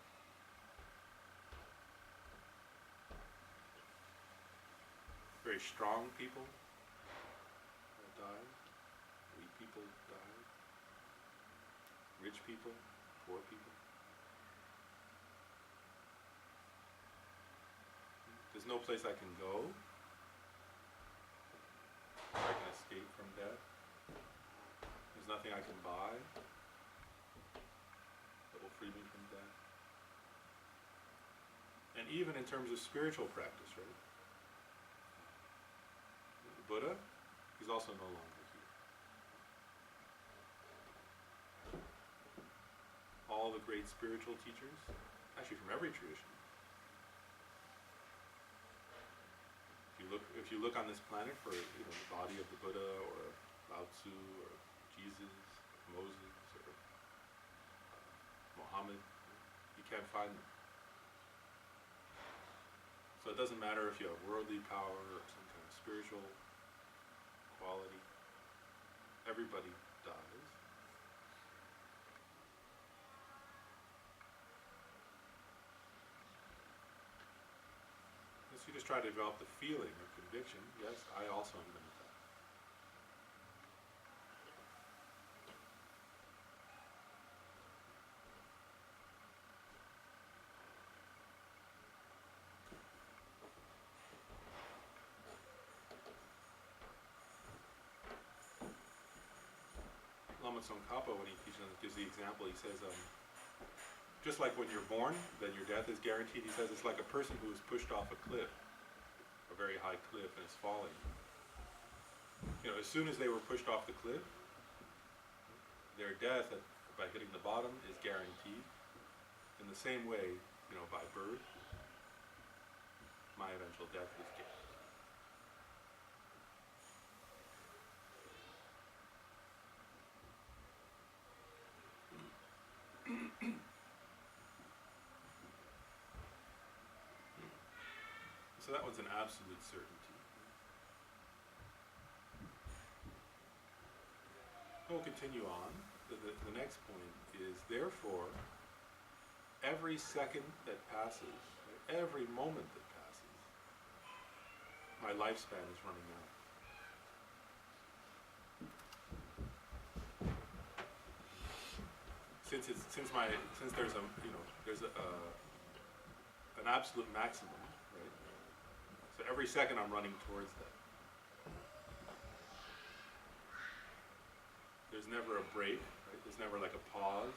Very strong people died. Weak people died. Rich people, poor people. There's no place I can go where I can escape from death. There's nothing I can buy that will free me from death. And even in terms of spiritual practice, right? Buddha, he's also no longer here. All the great spiritual teachers, actually from every tradition, if you look on this planet for the body of the Buddha or Lao Tzu or Jesus, or Moses or Muhammad, you can't find them. So it doesn't matter if you have worldly power or some kind of spiritual quality. Everybody dies. So you just try to develop the feeling of conviction. Yes, I also am going to die. Lama Tsongkhapa, when he teaches, gives the example, he says, just like when you're born, then your death is guaranteed. He says it's like a person who is pushed off a cliff, a very high cliff, and is falling. As soon as they were pushed off the cliff, their death by hitting the bottom is guaranteed. In the same way, by birth, my eventual death is guaranteed. So that one's an absolute certainty. We'll continue on. The next point is, therefore, every second that passes, every moment that passes, my lifespan is running out. Since there's an absolute maximum, right? So every second I'm running towards that. There's never a break, right? There's never like a pause.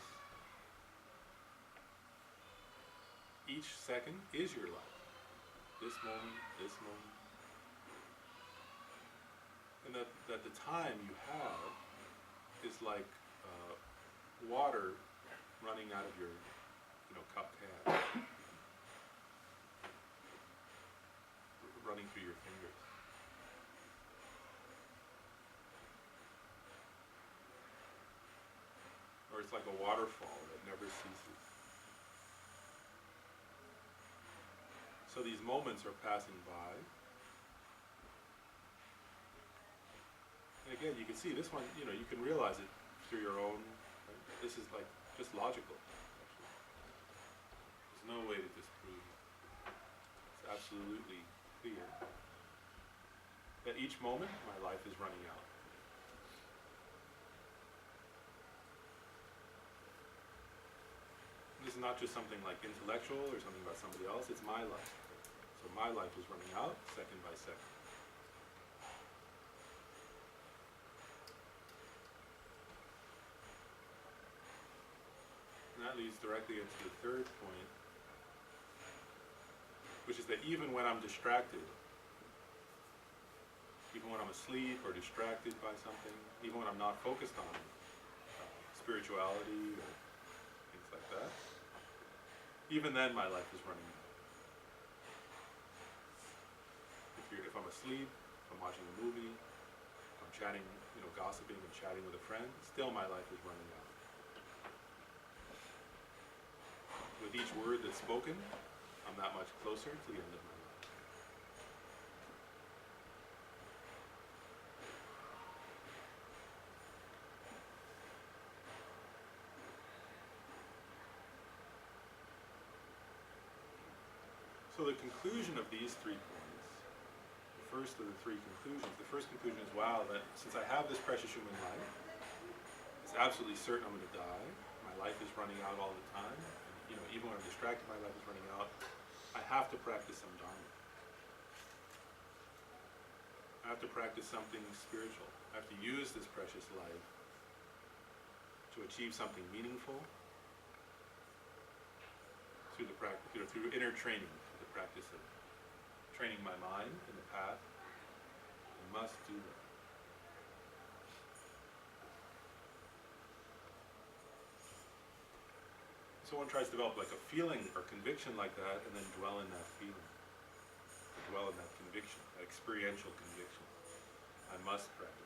Each second is your life. This moment, this moment. And that the time you have is like water running out of your, cup can, running through your fingers. Or it's like a waterfall that never ceases. So these moments are passing by. And again, you can see this one, you can realize it through your own, right? This is like just logical, actually. There's no way to disprove it. It's absolutely clear that each moment my life is running out. This is not just something like intellectual or something about somebody else, it's my life. So my life is running out second by second. And that leads directly into the third point, which is that even when I'm distracted, even when I'm asleep or distracted by something, even when I'm not focused on spirituality or things like that, even then my life is running out. If I'm asleep, if I'm watching a movie, if I'm chatting, gossiping and chatting with a friend, still my life is running out. With each word that's spoken, I'm that much closer to the end of my life. So the conclusion of these 3 points, the first of the 3 conclusions, the first conclusion is, wow, that since I have this precious human life, it's absolutely certain I'm going to die. My life is running out all the time. And, even when I'm distracted, my life is running out. I have to practice some Dharma. I have to practice something spiritual. I have to use this precious life to achieve something meaningful through the practice, through inner training, through the practice of training my mind in the path. I must do that. So one tries to develop like a feeling or conviction like that, and then dwell in that feeling, dwell in that conviction, that experiential conviction. I must practice that.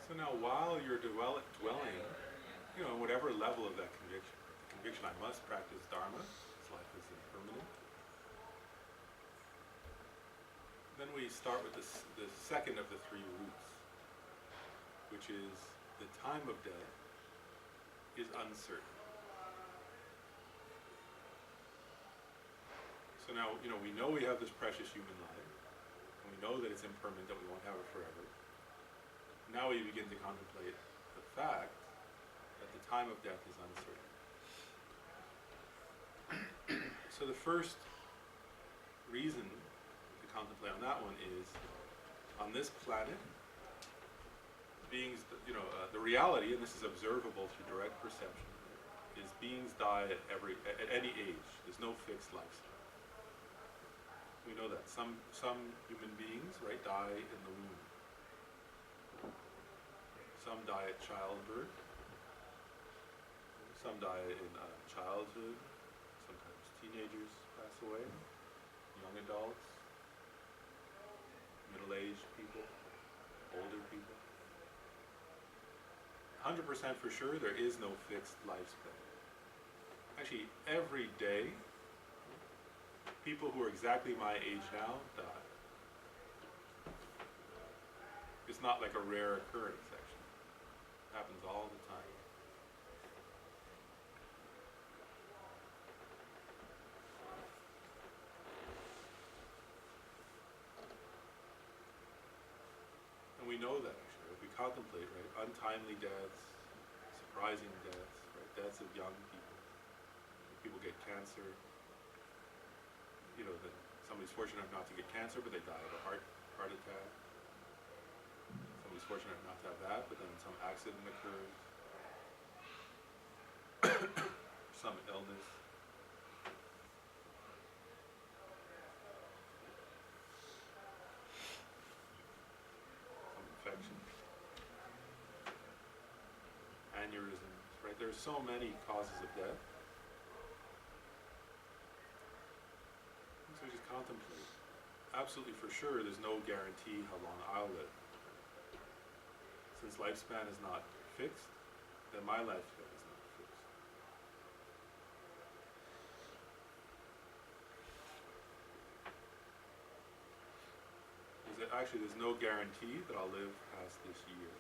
So now while you're dwelling, whatever level of that conviction, the conviction I must practice Dharma, this life is impermanent, then we start with the second of the 3 roots, which is the time of death is uncertain. So now, we know we have this precious human life, and we know that it's impermanent, that we won't have it forever. Now we begin to contemplate the fact that the time of death is uncertain. So the first reason to contemplate on that one is, on this planet, beings, the reality, and this is observable through direct perception, is beings die at any age. There's no fixed lifespan. We know that some human beings, right, die in the womb. Some die at childbirth. Some die in childhood. Sometimes teenagers pass away. Young adults. Middle-aged people. Older people. 100% for sure, there is no fixed lifespan. Actually, every day, people who are exactly my age now die. It's not like a rare occurrence, actually. It happens all the time. And we know that, actually. If we contemplate, right, untimely deaths, surprising deaths, right, deaths of young people. People get cancer. That somebody's fortunate enough not to get cancer, but they die of a heart attack. Somebody's fortunate enough not to have that, but then some accident occurs. Some illness. Some infection. Aneurysms, right? There's so many causes of death. So just contemplate. Absolutely for sure, there's no guarantee how long I'll live. Since lifespan is not fixed, then my lifespan is not fixed. There's no guarantee that I'll live past this year.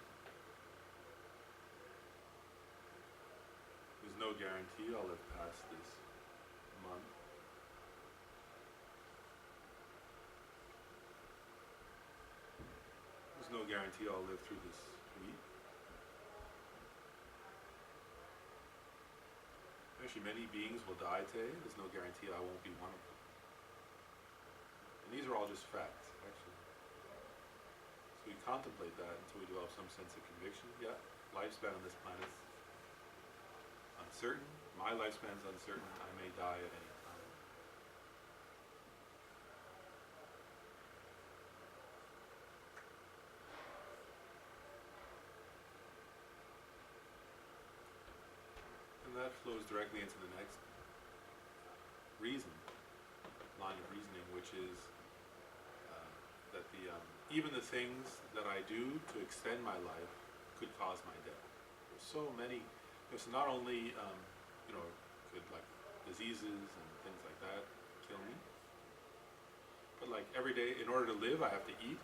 There's no guarantee I'll live past this month. There's no guarantee I'll live through this week. Actually, many beings will die today. There's no guarantee I won't be one of them. And these are all just facts, actually. So we contemplate that until we develop some sense of conviction. Yeah, lifespan on this planet's uncertain. My lifespan's uncertain. I may die at any time. And that flows directly into the next line of reasoning, which is that even the things that I do to extend my life could cause my death. There's so many. So not only could like diseases and things like that kill me, but like every day, in order to live, I have to eat,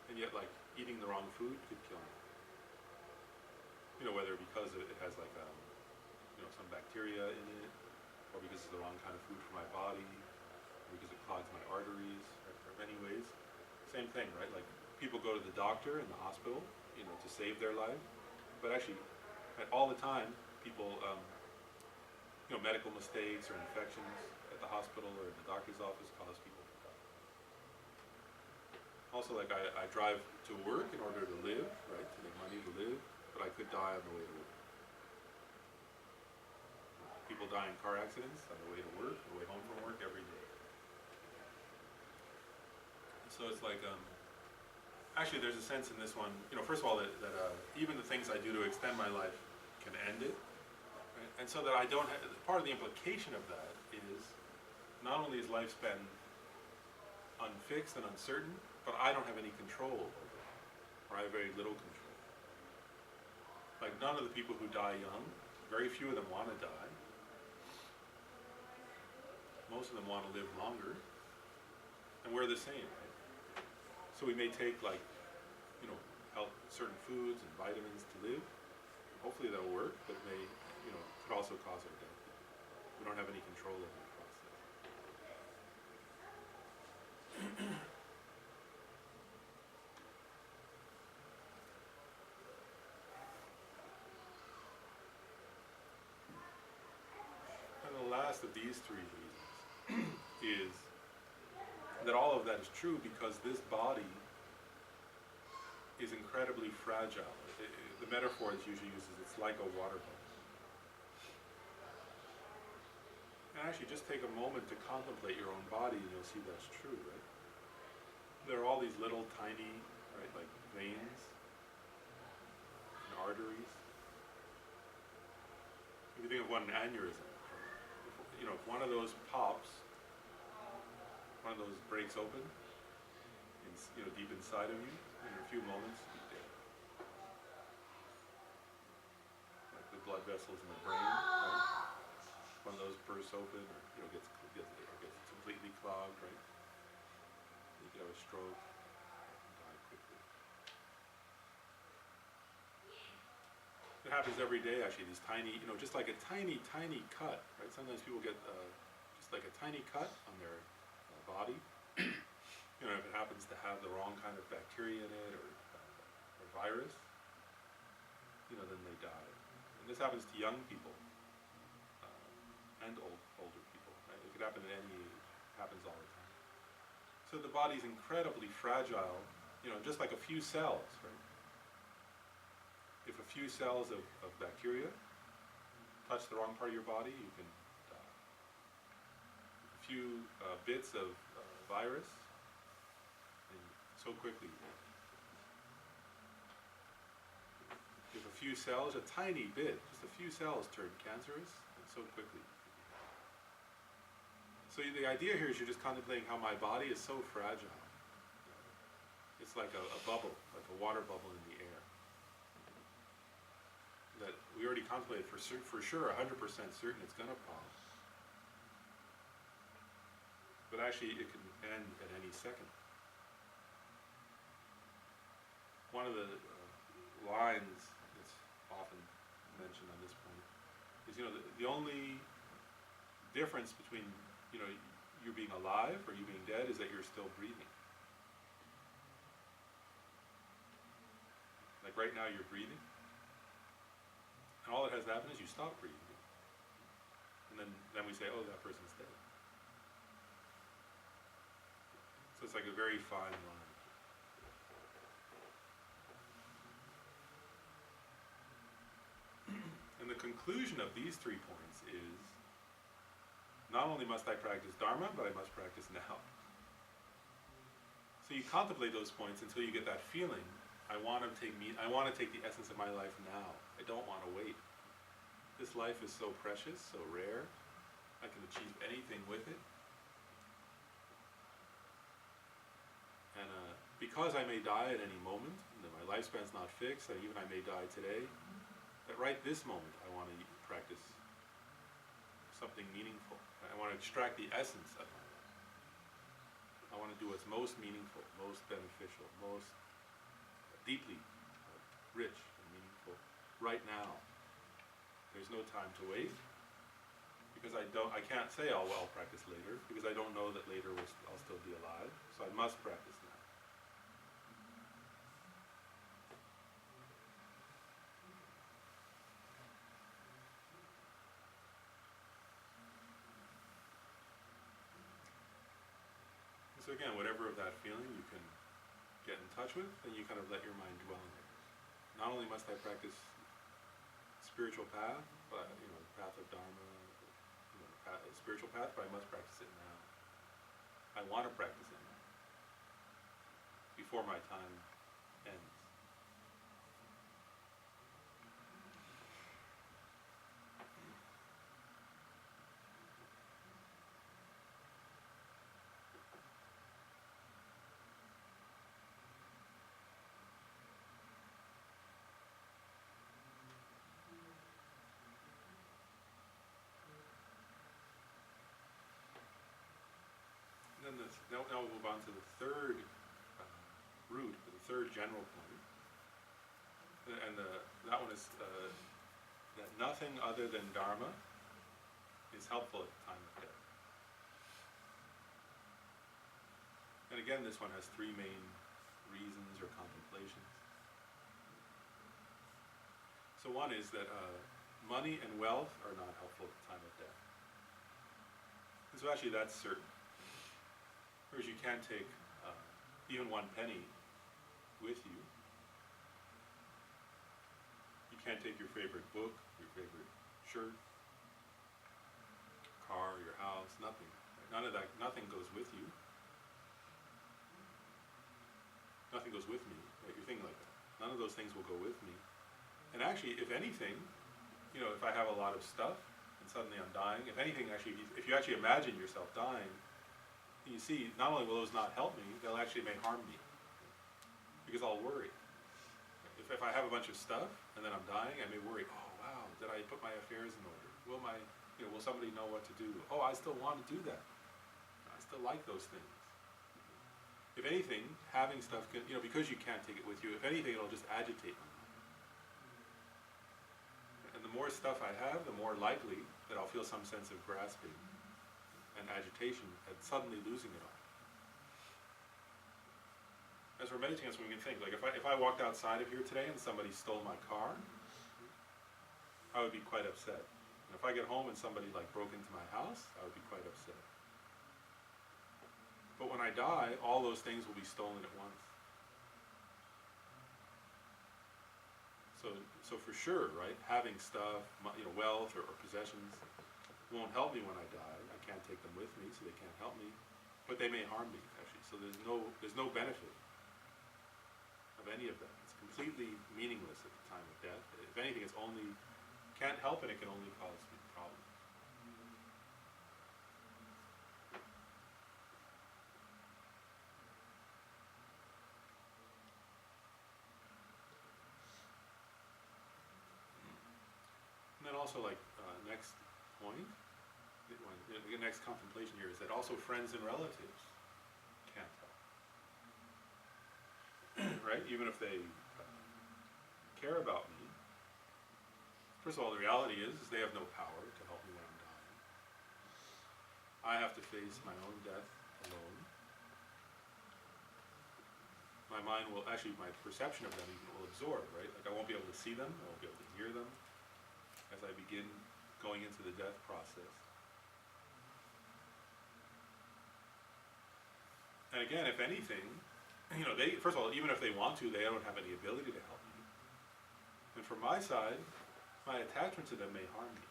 and yet like eating the wrong food could kill me. Whether because it has like some bacteria in it, or because it's the wrong kind of food for my body, or because it clogs my arteries. There are many ways. Same thing, right? Like people go to the doctor in the hospital, to save their life, but actually, all the time, people, medical mistakes or infections at the hospital or the doctor's office cause people to die. Also, like I drive to work in order to live, right? To make money to live. But I could die on the way to work. People die in car accidents on the way to work, on the way home from work every day. So it's like, actually there's a sense in this one, first of all, that even the things I do to extend my life can end it. Right? And so that I don't have, part of the implication of that is, not only is lifespan unfixed and uncertain, but I don't have any control over it, or I have very little control. Like none of the people who die young, very few of them want to die. Most of them want to live longer. And we're the same, right? So we may take like, certain foods and vitamins to live. Hopefully that'll work, but it may, could also cause our death. We don't have any control over the process. these three reasons is that all of that is true because this body is incredibly fragile. The metaphor that's usually used is it's like a water bubble. And actually just take a moment to contemplate your own body and you'll see that's true, right? There are all these little tiny, right, like veins and arteries. If you think of one aneurysm, if one of those pops, one of those breaks open, deep inside of you, in a few moments, you're dead. Like the blood vessels in the brain, right? One of those bursts open, or gets completely clogged, right? You could have a stroke and die quickly. It happens every day, actually. These tiny, just like a tiny, tiny cut, right? Sometimes people get just like a tiny cut on their body. If it happens to have the wrong kind of bacteria in it or virus, then they die. And this happens to young people and older people, right? It could happen at any age. It happens all the time. So the body's incredibly fragile, just like a few cells, right? If a few cells of bacteria touch the wrong part of your body, you can die. A few bits of virus, and so quickly. If a few cells, a tiny bit, just a few cells turn cancerous, and so quickly. So the idea here is you're just contemplating how my body is so fragile. It's like a bubble, like a water bubble in the air. That we already contemplated for sure, 100% certain it's going to pop. But actually it can end at any second. One of the lines that's often mentioned on this point is, the only difference between, you being alive or you being dead is that you're still breathing. Like right now you're breathing, and all that has to happen is you stop breathing. And then we say, oh, that person's dead. So it's like a very fine line. And the conclusion of these 3 points is, not only must I practice Dharma, but I must practice now. So you contemplate those points until you get that feeling, I want to take the essence of my life now. I don't want to wait. This life is so precious, so rare. I can achieve anything with it. And because I may die at any moment, and that my lifespan's not fixed, and even I may die today, that right this moment I want to practice something meaningful. I want to extract the essence of my life. I want to do what's most meaningful, most beneficial, most deeply rich and meaningful right now. There's no time to wait, because I can't say I'll practice later, because I don't know that later I'll still be alive, so I must practice now. So again, whatever of that feeling you can get in touch with, then you kind of let your mind dwell in it. Not only must I practice spiritual path, but the path of Dharma, spiritual path, but I must practice it now. I want to practice it now, before my time ends. Now we'll move on to the third root, the third general point. And that one is that nothing other than Dharma is helpful at the time of death. And again, this one has 3 main reasons or contemplations. So one is that money and wealth are not helpful at the time of death. So actually that's certain. Whereas you can't take even 1 penny with you. You can't take your favorite book, your favorite shirt, car, your house, nothing. None of that, nothing goes with you. Nothing goes with me, right? You're thinking like that. None of those things will go with me. And actually, if anything, you know, if I have a lot of stuff and suddenly I'm dying, if anything, actually, if you actually imagine yourself dying, you see, not only will those not help me, they'll actually may harm me. Because I'll worry. If I have a bunch of stuff and then I'm dying, I may worry, oh wow, did I put my affairs in order? Will somebody know what to do? Oh, I still want to do that. I still like those things. If anything, having stuff can, you know, because you can't take it with you, if anything, it'll just agitate my mind. And the more stuff I have, the more likely that I'll feel some sense of grasping and agitation at suddenly losing it all. As we're meditating, that's when we can think, like if I walked outside of here today and somebody stole my car, I would be quite upset. And if I get home and somebody like broke into my house, I would be quite upset. But when I die, all those things will be stolen at once. So for sure, right, having stuff, you know, wealth or possessions won't help me when I die. I can't take them with me, so they can't help me. But they may harm me, actually. So there's no benefit of any of that. It's completely meaningless at the time of death. If anything, it's only, can't help it, it can only cause me problems. And then also, like, next point, the next contemplation here is that also friends and relatives can't help. Right? Even if they care about me. First of all, the reality is they have no power to help me when I'm dying. I have to face my own death alone. My mind will, actually my perception of them even will absorb, right? Like I won't be able to see them, I won't be able to hear them as I begin going into the death process. And again, if anything, you know, first of all, even if they want to, they don't have any ability to help me. And from my side, my attachment to them may harm me.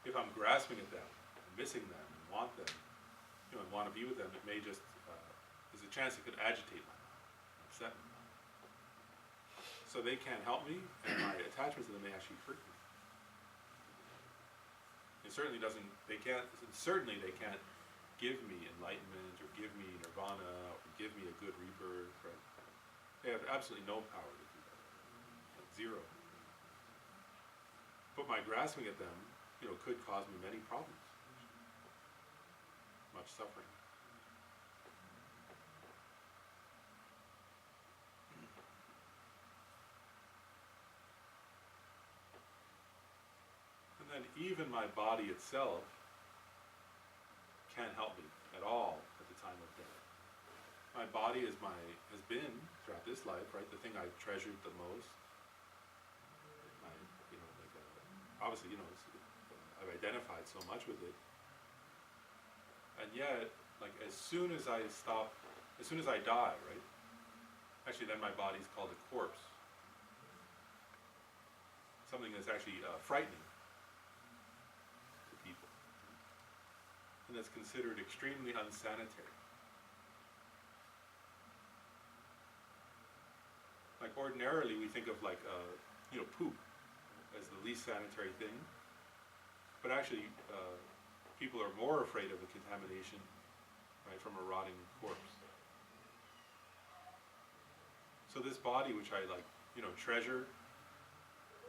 If I'm grasping at them, and missing them, and want them, you know, and want to be with them, it may just, there's a chance it could agitate my mind, upset my mind. So they can't help me, and my attachment to them may actually hurt me. It certainly doesn't, certainly they can't give me enlightenment, or give me nirvana, or give me a good rebirth, right? They have absolutely no power to do that. Like zero. But my grasping at them, you know, could cause me many problems. Much suffering. And then even my body itself can't help me at all at the time of death. My body has been throughout this life, right, the thing I've treasured the most. Obviously, you know, I've identified so much with it. And yet, like as soon as I die, right, actually then my body's called a corpse. Something that's actually frightening to people. And that's considered extremely unsanitary. Like ordinarily we think of like, you know, poop as the least sanitary thing. But actually, people are more afraid of the contamination, right, from a rotting corpse. So this body, which I like, you know, treasure,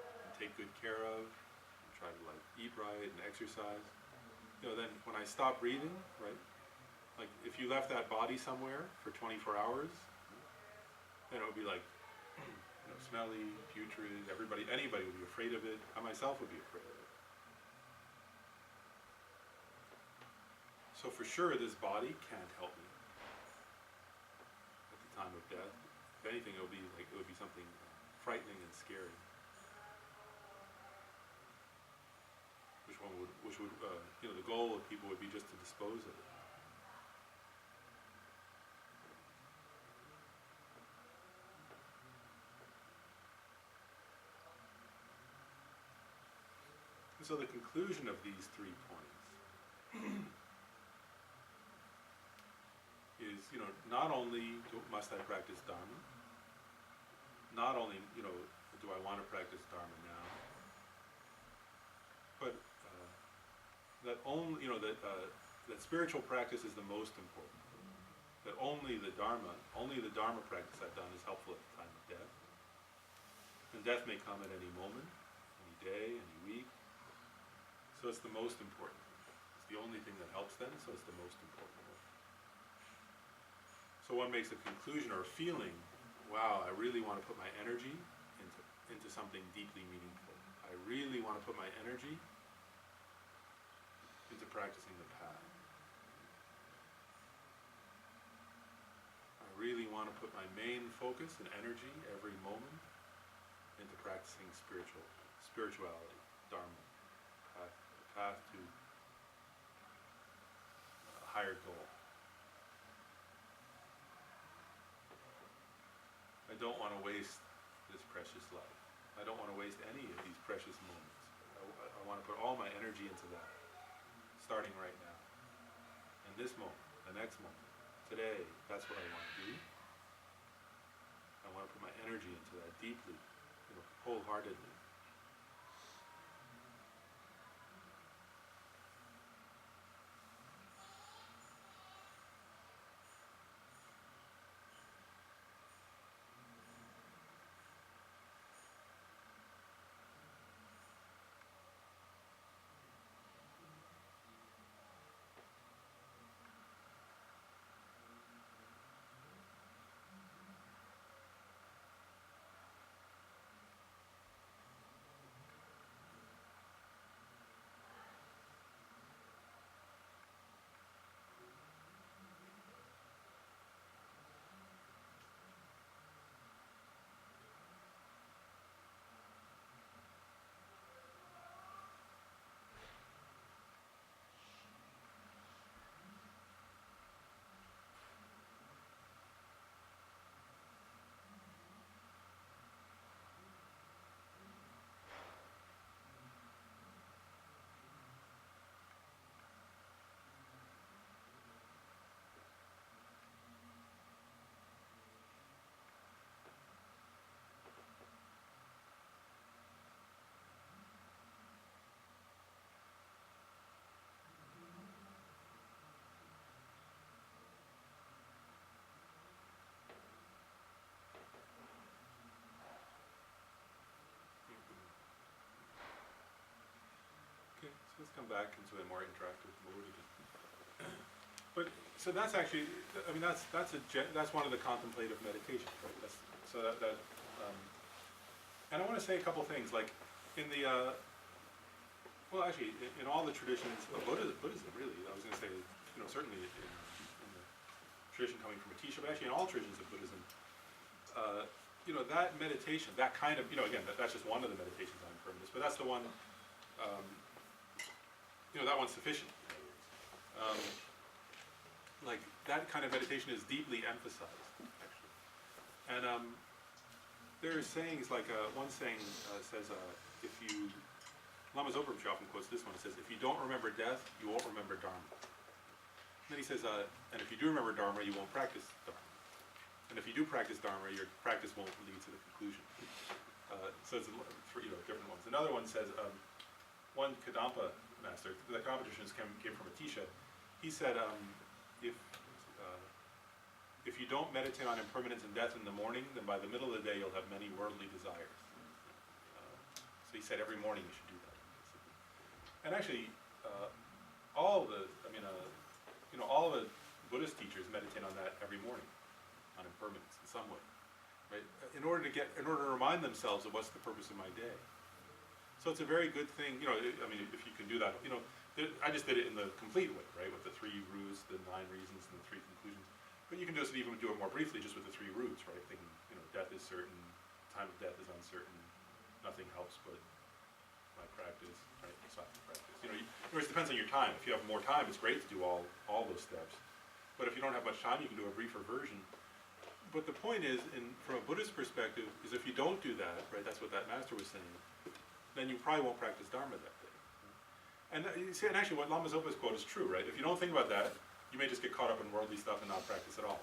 and take good care of, and try to like eat right and exercise, you know, then when I stop breathing, right, like if you left that body somewhere for 24 hours, then it would be like, you know, smelly, putrid, anybody would be afraid of it. I myself would be afraid of it. So for sure, this body can't help me at the time of death. If anything, it would be something frightening and scary, which one would, which would, the goal of people would be just to dispose of it. And so the conclusion of these 3 points is, not only must I practice Dharma, not only, do I want to practice Dharma now, but that only, that spiritual practice is the most important. That only the Dharma practice I've done is helpful at the time of death. And death may come at any moment, any day, any week. So it's the most important. It's the only thing that helps then, so it's the most important one. So one makes a conclusion or a feeling, wow, I really want to put my energy into something deeply meaningful. I really want to put my energy into practicing the path. I really want to put my main focus and energy every moment into practicing spirituality, Dharma, the path to a higher goal. I don't want to waste this precious life. I don't want to waste any of these precious moments. I want to put all my energy into that, starting right now. In this moment, the next moment, today, that's what I want to do. I want to put my energy into that deeply, wholeheartedly. Okay, so let's come back into a more interactive mode again. But so that's actually, that's one of the contemplative meditations, right? And I want to say a couple things, like in the, in all the traditions of Buddhism, really, I was going to say, certainly in the tradition coming from Atisha, but actually in all traditions of Buddhism, that meditation, that kind of, again, that's just one of the meditations on impermanence, but that's the one, that one's sufficient. Like that kind of meditation is deeply emphasized, actually. And there are sayings like one saying says, if you, Lama Zopa often quotes this one. It says, if you don't remember death, you won't remember Dharma. And then he says, and if you do remember Dharma, you won't practice Dharma. And if you do practice Dharma, your practice won't lead to the conclusion. So it's different ones. Another one says, one Kadampa master, the Kadampa traditions came from Atisha. He said, if you don't meditate on impermanence and death in the morning, then by the middle of the day you'll have many worldly desires. So he said every morning you should do that. And actually, all the Buddhist teachers meditate on that every morning, on impermanence in some way, right? In order to remind themselves of what's the purpose of my day. So it's a very good thing, if you can do that, I just did it in the complete way, right? With the 3 roots, the 9 reasons, and the 3 conclusions. But you can just even do it more briefly, just with the 3 roots, right? Thinking, death is certain, time of death is uncertain, nothing helps but my practice, right? Stop my practice. You know, in other words, it depends on your time. If you have more time, it's great to do all those steps. But if you don't have much time, you can do a briefer version. But the point is, from a Buddhist perspective, is if you don't do that, right, that's what that master was saying, then you probably won't practice Dharma that day. And you see, and actually what Lama Zopa's quote is true, right? If you don't think about that, you may just get caught up in worldly stuff and not practice at all.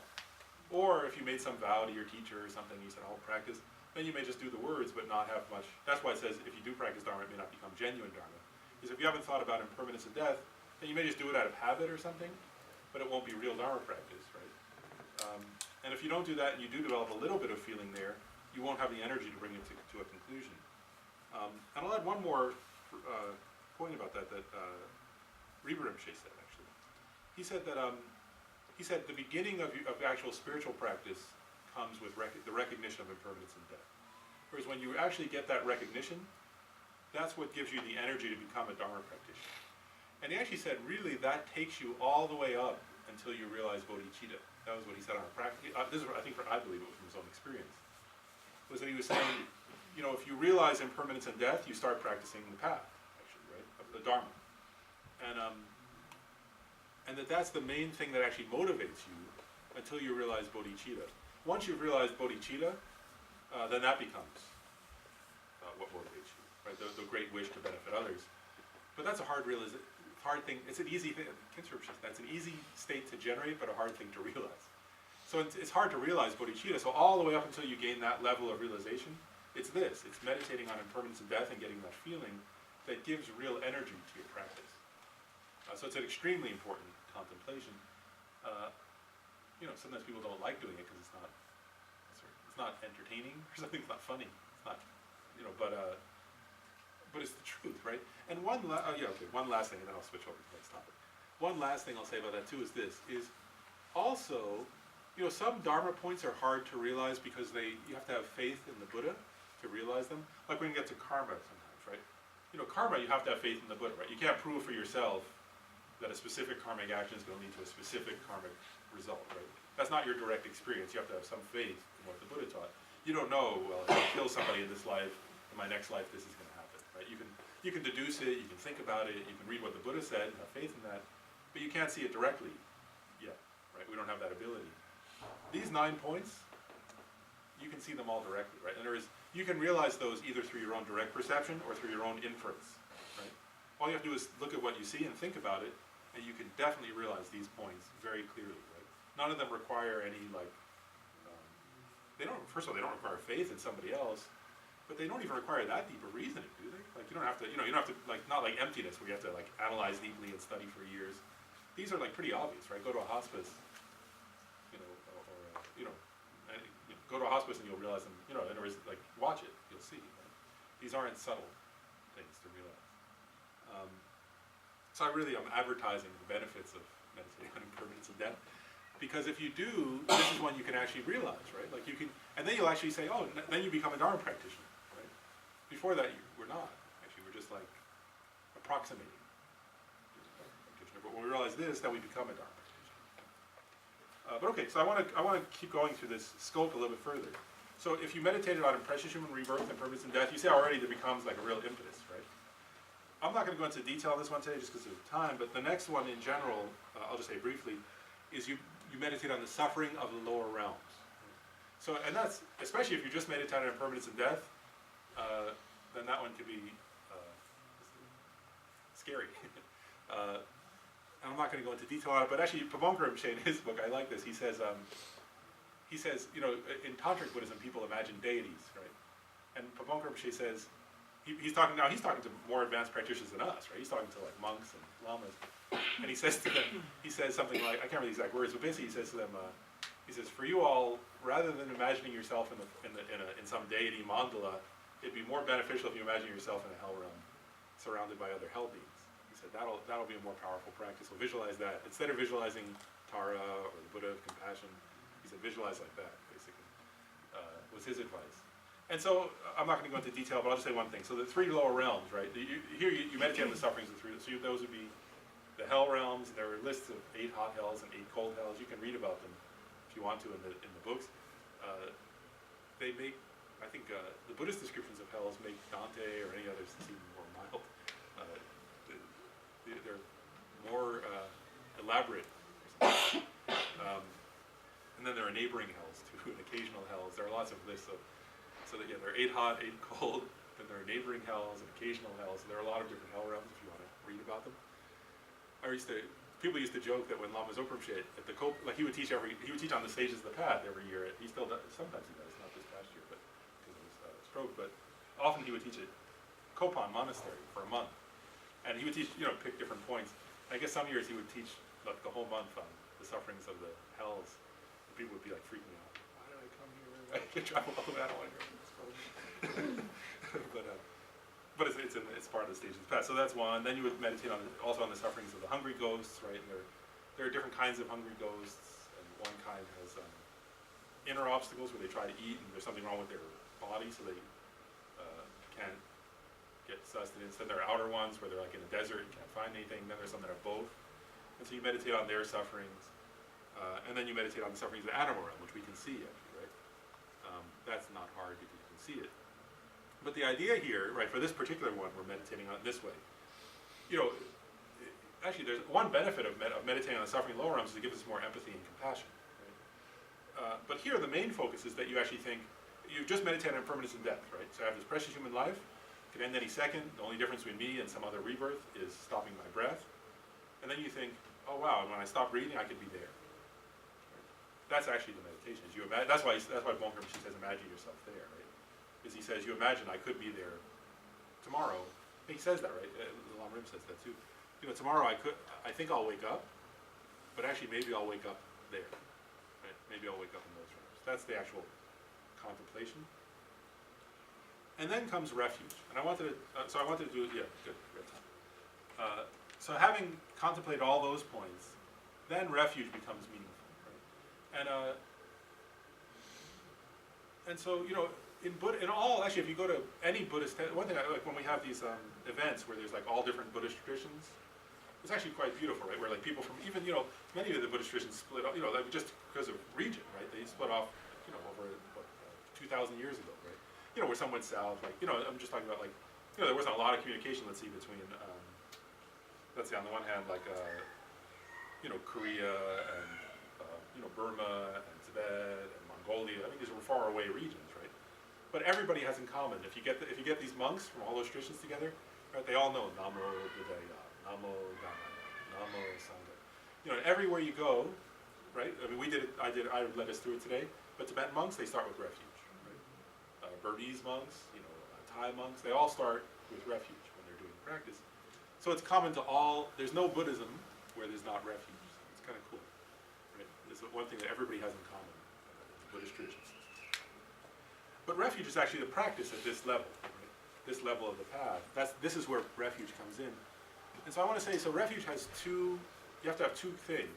Or if you made some vow to your teacher or something, you said, I'll practice, then you may just do the words but not have much. That's why it says if you do practice Dharma, it may not become genuine Dharma. Because if you haven't thought about impermanence and death, then you may just do it out of habit or something, but it won't be real Dharma practice, right? And if you don't do that and you do develop a little bit of feeling there, you won't have the energy to bring it to a conclusion. And I'll add one more point about that Rinpoche said, actually. He said that the beginning of actual spiritual practice comes with the recognition of impermanence and death. Whereas when you actually get that recognition, that's what gives you the energy to become a Dharma practitioner. And he actually said, really, that takes you all the way up until you realize bodhicitta. That was what he said on a practice. This is, I believe it was from his own experience. Was that he was saying, you know, if you realize impermanence and death, you start practicing the path, actually, right, of the Dharma. And that's the main thing that actually motivates you until you realize bodhicitta. Once you've realized bodhicitta, then that becomes what motivates you, right? The great wish to benefit others. But that's a hard thing. It's an easy thing. That's an easy state to generate, but a hard thing to realize. So it's hard to realize bodhicitta. So all the way up until you gain that level of realization, it's this. It's meditating on impermanence and death and getting that feeling that gives real energy to your practice. So it's an extremely important contemplation. You know, sometimes people don't like doing it because it's not entertaining or something. It's not funny. It's not, you know, but it's the truth, right? And one last thing, and then I'll switch over to the next topic. One last thing I'll say about that too is this: is also, you know, some Dharma points are hard to realize because you have to have faith in the Buddha to realize them. Like when you get to karma sometimes, right? You know, karma, you have to have faith in the Buddha, right? You can't prove for yourself that a specific karmic action is going to lead to a specific karmic result, right? That's not your direct experience. You have to have some faith in what the Buddha taught. You don't know, well, if I kill somebody in this life, in my next life, this is going to happen, right? You can deduce it, you can think about it, you can read what the Buddha said and have faith in that, but you can't see it directly yet, right? We don't have that ability. These 9 points, you can see them all directly, right? In other words, you can realize those either through your own direct perception or through your own inference, right? All you have to do is look at what you see and think about it, and you can definitely realize these points very clearly, right? None of them require any, like, first of all, they don't require faith in somebody else, but they don't even require that deep a reasoning, do they? Like, you don't have to, you don't have to, like, not like emptiness where you have to, like, analyze deeply and study for years. These are, like, pretty obvious, right? Go to a hospice, you know, go to a hospice and you'll realize them, you know, in other words, like, watch it, you'll see. Right? These aren't subtle things to realize. So I'm advertising the benefits of meditating on impermanence and death, because if you do, this is when you can actually realize, right? Like you can, and then you'll actually say, oh, then you become a Dharma practitioner, right? Before that, we're not. Actually, we're just like approximating practitioner. But when we realize this, then we become a Dharma practitioner. But okay, so I want to keep going through this scope a little bit further. So if you meditated on impressionism, rebirth, impermanence, and death, you see already there becomes like a real impetus, right? I'm not going to go into detail on this one today just because of time, but the next one in general, I'll just say briefly, is you meditate on the suffering of the lower realms. So, and that's, especially if you just meditate on impermanence and death, then that one could be scary. And I'm not going to go into detail on it, but actually Pabongka Rinpoche in his book, I like this, he says, you know, in Tantric Buddhism, people imagine deities, right? And Pabongka Rinpoche says, he's talking to more advanced practitioners than us, right? He's talking to like monks and lamas, and he says to them, he says something like, I can't remember the exact words, but basically he says to them, he says, for you all, rather than imagining yourself in some deity mandala, it'd be more beneficial if you imagine yourself in a hell realm, surrounded by other hell beings. He said that'll be a more powerful practice. So visualize that instead of visualizing Tara or the Buddha of compassion. He said visualize like that, basically, was his advice. And so, I'm not going to go into detail, but I'll just say one thing. So the 3 lower realms, right? Here you meditate on the sufferings of the 3. So those would be the hell realms. There are lists of 8 hot hells and 8 cold hells. You can read about them if you want to in the books. They make I think the Buddhist descriptions of hells make Dante or any others seem more mild. They're more elaborate. And then there are neighboring hells too, and occasional hells. There are lots of lists of, so that yeah, there are 8 hot, 8 cold, then there are neighboring hells and occasional hells, and there are a lot of different hell realms if you want to read about them. People used to joke that when Lama Zopa Rinpoche at the like he would teach on the stages of the path every year. He still does, sometimes he does, not this past year, but because of his stroke. But often he would teach at Kopan Monastery for a month, and he would teach, pick different points. I guess some years he would teach like the whole month on the sufferings of the hells. And people would be like freaking out. Why did I come here? I can travel all the way. I don't want to go. But it's part of the stages of the path. So that's one. Then you would meditate also on the sufferings of the hungry ghosts, right? And there are different kinds of hungry ghosts, and one kind has inner obstacles where they try to eat, and there's something wrong with their body, so they can't get sustenance. Then there are outer ones where they're like in a desert and can't find anything. Then there's some that are both. And so you meditate on their sufferings, and then you meditate on the sufferings of the animal realm, which we can see actually, right? That's not hard because you can see it. But the idea here, right, for this particular one, we're meditating on it this way. Actually, there's one benefit of meditating on the suffering lower realms is to give us more empathy and compassion. Right? But here, the main focus is that you actually think, you just meditate on impermanence and death, right? So I have this precious human life, could end any second. The only difference between me and some other rebirth is stopping my breath. And then you think, oh wow, when I stop breathing, I could be there. Right? That's actually the meditation. That's why Bongkar Rinpoche says, imagine yourself there, right? Is he says, you imagine I could be there tomorrow. He says that, right? Lam Rim says that too. Tomorrow I think I'll wake up, but actually maybe I'll wake up there. Right? Maybe I'll wake up in those realms. That's the actual contemplation. And then comes refuge. And I wanted to do, yeah, good, we have time. So having contemplated all those points, then refuge becomes meaningful, right? And so, actually, if you go to any Buddhist, one thing I like when we have these events where there's like all different Buddhist traditions, it's actually quite beautiful, right? Where like people from even, many of the Buddhist traditions split off, like just because of region, right? They split off, over 2,000 years ago, right? Where some went south, like, I'm just talking about like, there wasn't a lot of communication, let's see, between, let's say on the one hand, like, Korea and, Burma and Tibet and Mongolia. I mean, these were far away regions, right? But everybody has in common. If you get these monks from all those traditions together, right? They all know Namo Buddhaya, Namo Dhammaya, Namo Sangha. Everywhere you go, right? I mean, I led us through it today. But Tibetan monks, they start with refuge, right? Burmese monks, Thai monks, they all start with refuge when they're doing practice. So it's common to all. There's no Buddhism where there's not refuge. It's kind of cool, right? It's one thing that everybody has in common, Buddhist traditions. But refuge is actually the practice at this level, right? This level of the path. This is where refuge comes in. And so I want to say, so refuge has you have to have two things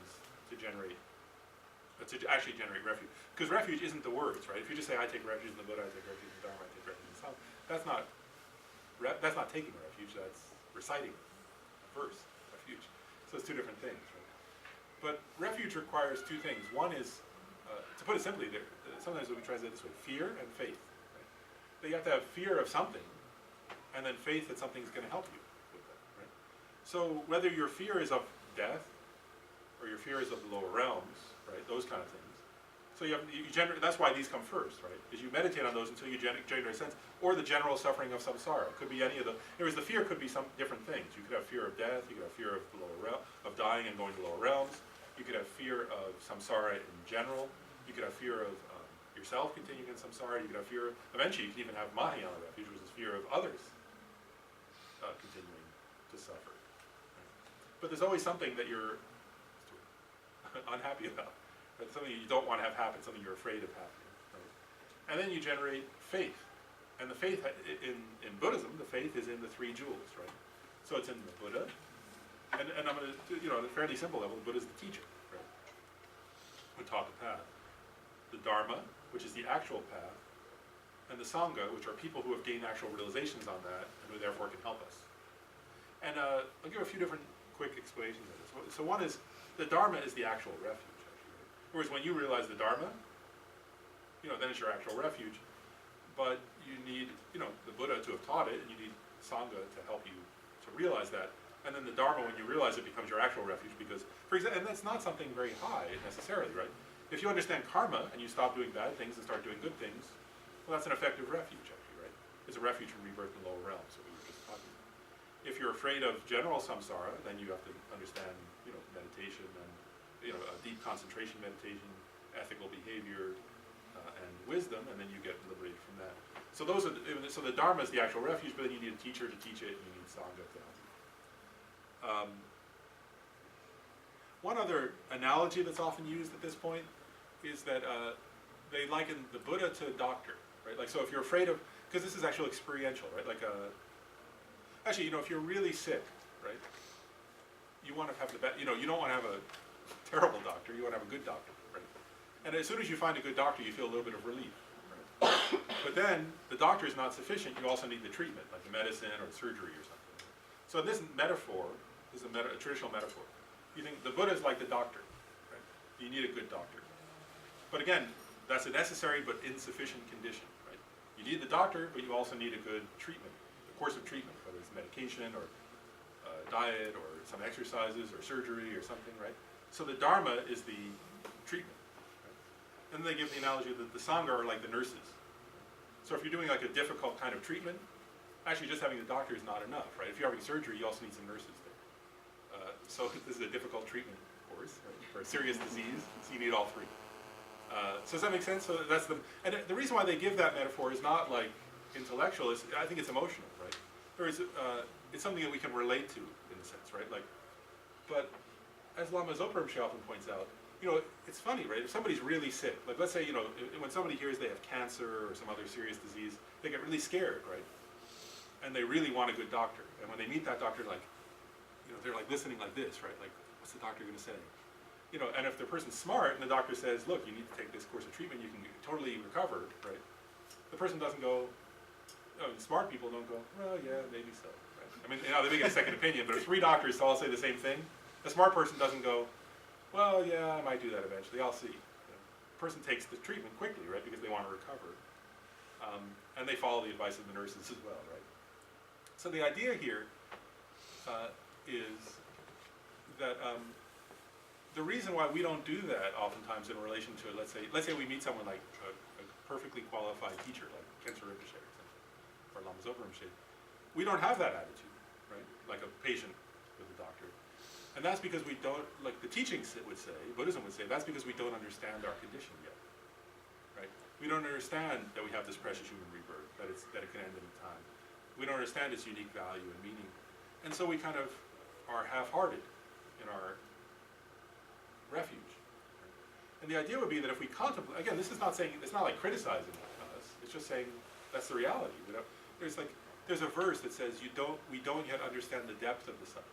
to actually generate refuge. Because refuge isn't the words, right? If you just say, I take refuge in the Buddha, I take refuge in the Dharma, I take refuge in the Sangha, that's not taking refuge, that's reciting a verse, refuge. So it's two different things, right? But refuge requires two things. One is, to put it simply, sometimes we translate this way, fear and faith. Right? That you have to have fear of something, and then faith that something's going to help you with that. Right? So whether your fear is of death, or your fear is of the lower realms, right? Those kind of things. So that's why these come first, right? Because you meditate on those until you generate a sense, or the general suffering of samsara. It could be any of the. The fear could be some different things. You could have fear of death. You could have fear of the lower realm, of dying and going to lower realms. You could have fear of samsara in general. You could have fear of yourself continuing in samsara. You could have fear. Eventually, you can even have mahayana refuge, which is fear of others continuing to suffer. Right? But there's always something that you're unhappy about. Right? Something you don't want to have happen, something you're afraid of happening. Right? And then you generate faith. And the faith, in Buddhism, the faith is in the three jewels, right? So it's in the Buddha, and I'm going to, at a fairly simple level, the Buddha is the teacher, right? Who taught the path. The Dharma, which is the actual path, and the Sangha, which are people who have gained actual realizations on that, and who therefore can help us. And I'll give a few different quick explanations of this. So one is, the Dharma is the actual refuge, actually. Right? Whereas when you realize the Dharma, then it's your actual refuge. but you need, the Buddha to have taught it, and you need Sangha to help you to realize that. And then the Dharma, when you realize it, becomes your actual refuge because, for example, and that's not something very high necessarily, right? If you understand karma and you stop doing bad things and start doing good things, well, that's an effective refuge, actually, right? It's a refuge from rebirth in lower realms, that we were just talking about. If you're afraid of general samsara, then you have to understand, meditation and, a deep concentration meditation, ethical behavior, and wisdom, and then you get liberated from that. So so the Dharma is the actual refuge, but then you need a teacher to teach it, and you need Sangha to help you. One other analogy that's often used at this point is that they liken the Buddha to a doctor, right? Like, so if you're afraid of, because this is actually experiential, right? Like, actually, if you're really sick, right? You want to have the best, you don't want to have a terrible doctor, you want to have a good doctor, right? And as soon as you find a good doctor, you feel a little bit of relief, right? But then, the doctor is not sufficient, you also need the treatment, like the medicine or the surgery or something. So this metaphor is a traditional metaphor. You think the Buddha is like the doctor, right? You need a good doctor. But again, that's a necessary but insufficient condition, right? You need the doctor, but you also need a good treatment, a course of treatment, whether it's medication or diet or some exercises or surgery or something, right? So the Dharma is the treatment. Right? And they give the analogy that the Sangha are like the nurses. So if you're doing like a difficult kind of treatment, actually just having the doctor is not enough, right? If you're having surgery, you also need some nurses there. So this is a difficult treatment course, right? For a serious disease, so you need all three. So does that make sense? So that's and the reason why they give that metaphor is not like intellectual, I think it's emotional, right? It's something that we can relate to in a sense, right? Like, but as Lama Zopa Rinpoche often points out, it's funny, right? If somebody's really sick, like let's say, when somebody hears they have cancer or some other serious disease, they get really scared, right? And they really want a good doctor. And when they meet that doctor, like, they're like listening like this, right? Like, what's the doctor going to say? And if the person's smart and the doctor says, look, you need to take this course of treatment, you can totally recover, right? The person doesn't go, smart people don't go, well, yeah, maybe so, right? I mean, they may get a second opinion, but if three doctors all say the same thing, a smart person doesn't go, well, yeah, I might do that eventually, I'll see. The person takes the treatment quickly, right? Because they want to recover. And they follow the advice of the nurses as well, right? So the idea here is that the reason why we don't do that oftentimes in relation to, let's say we meet someone like a perfectly qualified teacher, like Khenpo Rinpoche or Lama Zopa Rinpoche, we don't have that attitude, right? Like a patient with a doctor. And that's because we don't, like the teachings would say, Buddhism would say, that's because we don't understand our condition yet, right? We don't understand that we have this precious human rebirth, that it can end any time. We don't understand its unique value and meaning. And so we kind of are half-hearted in our refuge. Right? And the idea would be that if we contemplate, again, this is not saying, it's not like criticizing us, it's just saying that's the reality. There's a verse that says, we don't yet understand the depth of the suffering.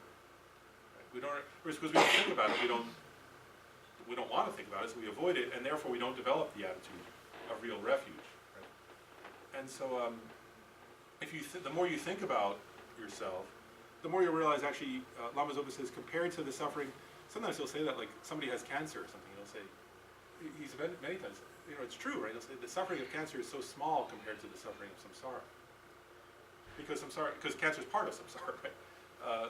Right? Because we don't think about it, we don't want to think about it, so we avoid it, and therefore we don't develop the attitude of real refuge. Right? And so, the more you think about yourself, the more you'll realize actually, Lama Zopa says, compared to the suffering, sometimes he'll say that like somebody has cancer or something, he'll say, he's many times, it's true, right? He'll say the suffering of cancer is so small compared to the suffering of samsara. Because cancer is part of samsara, right?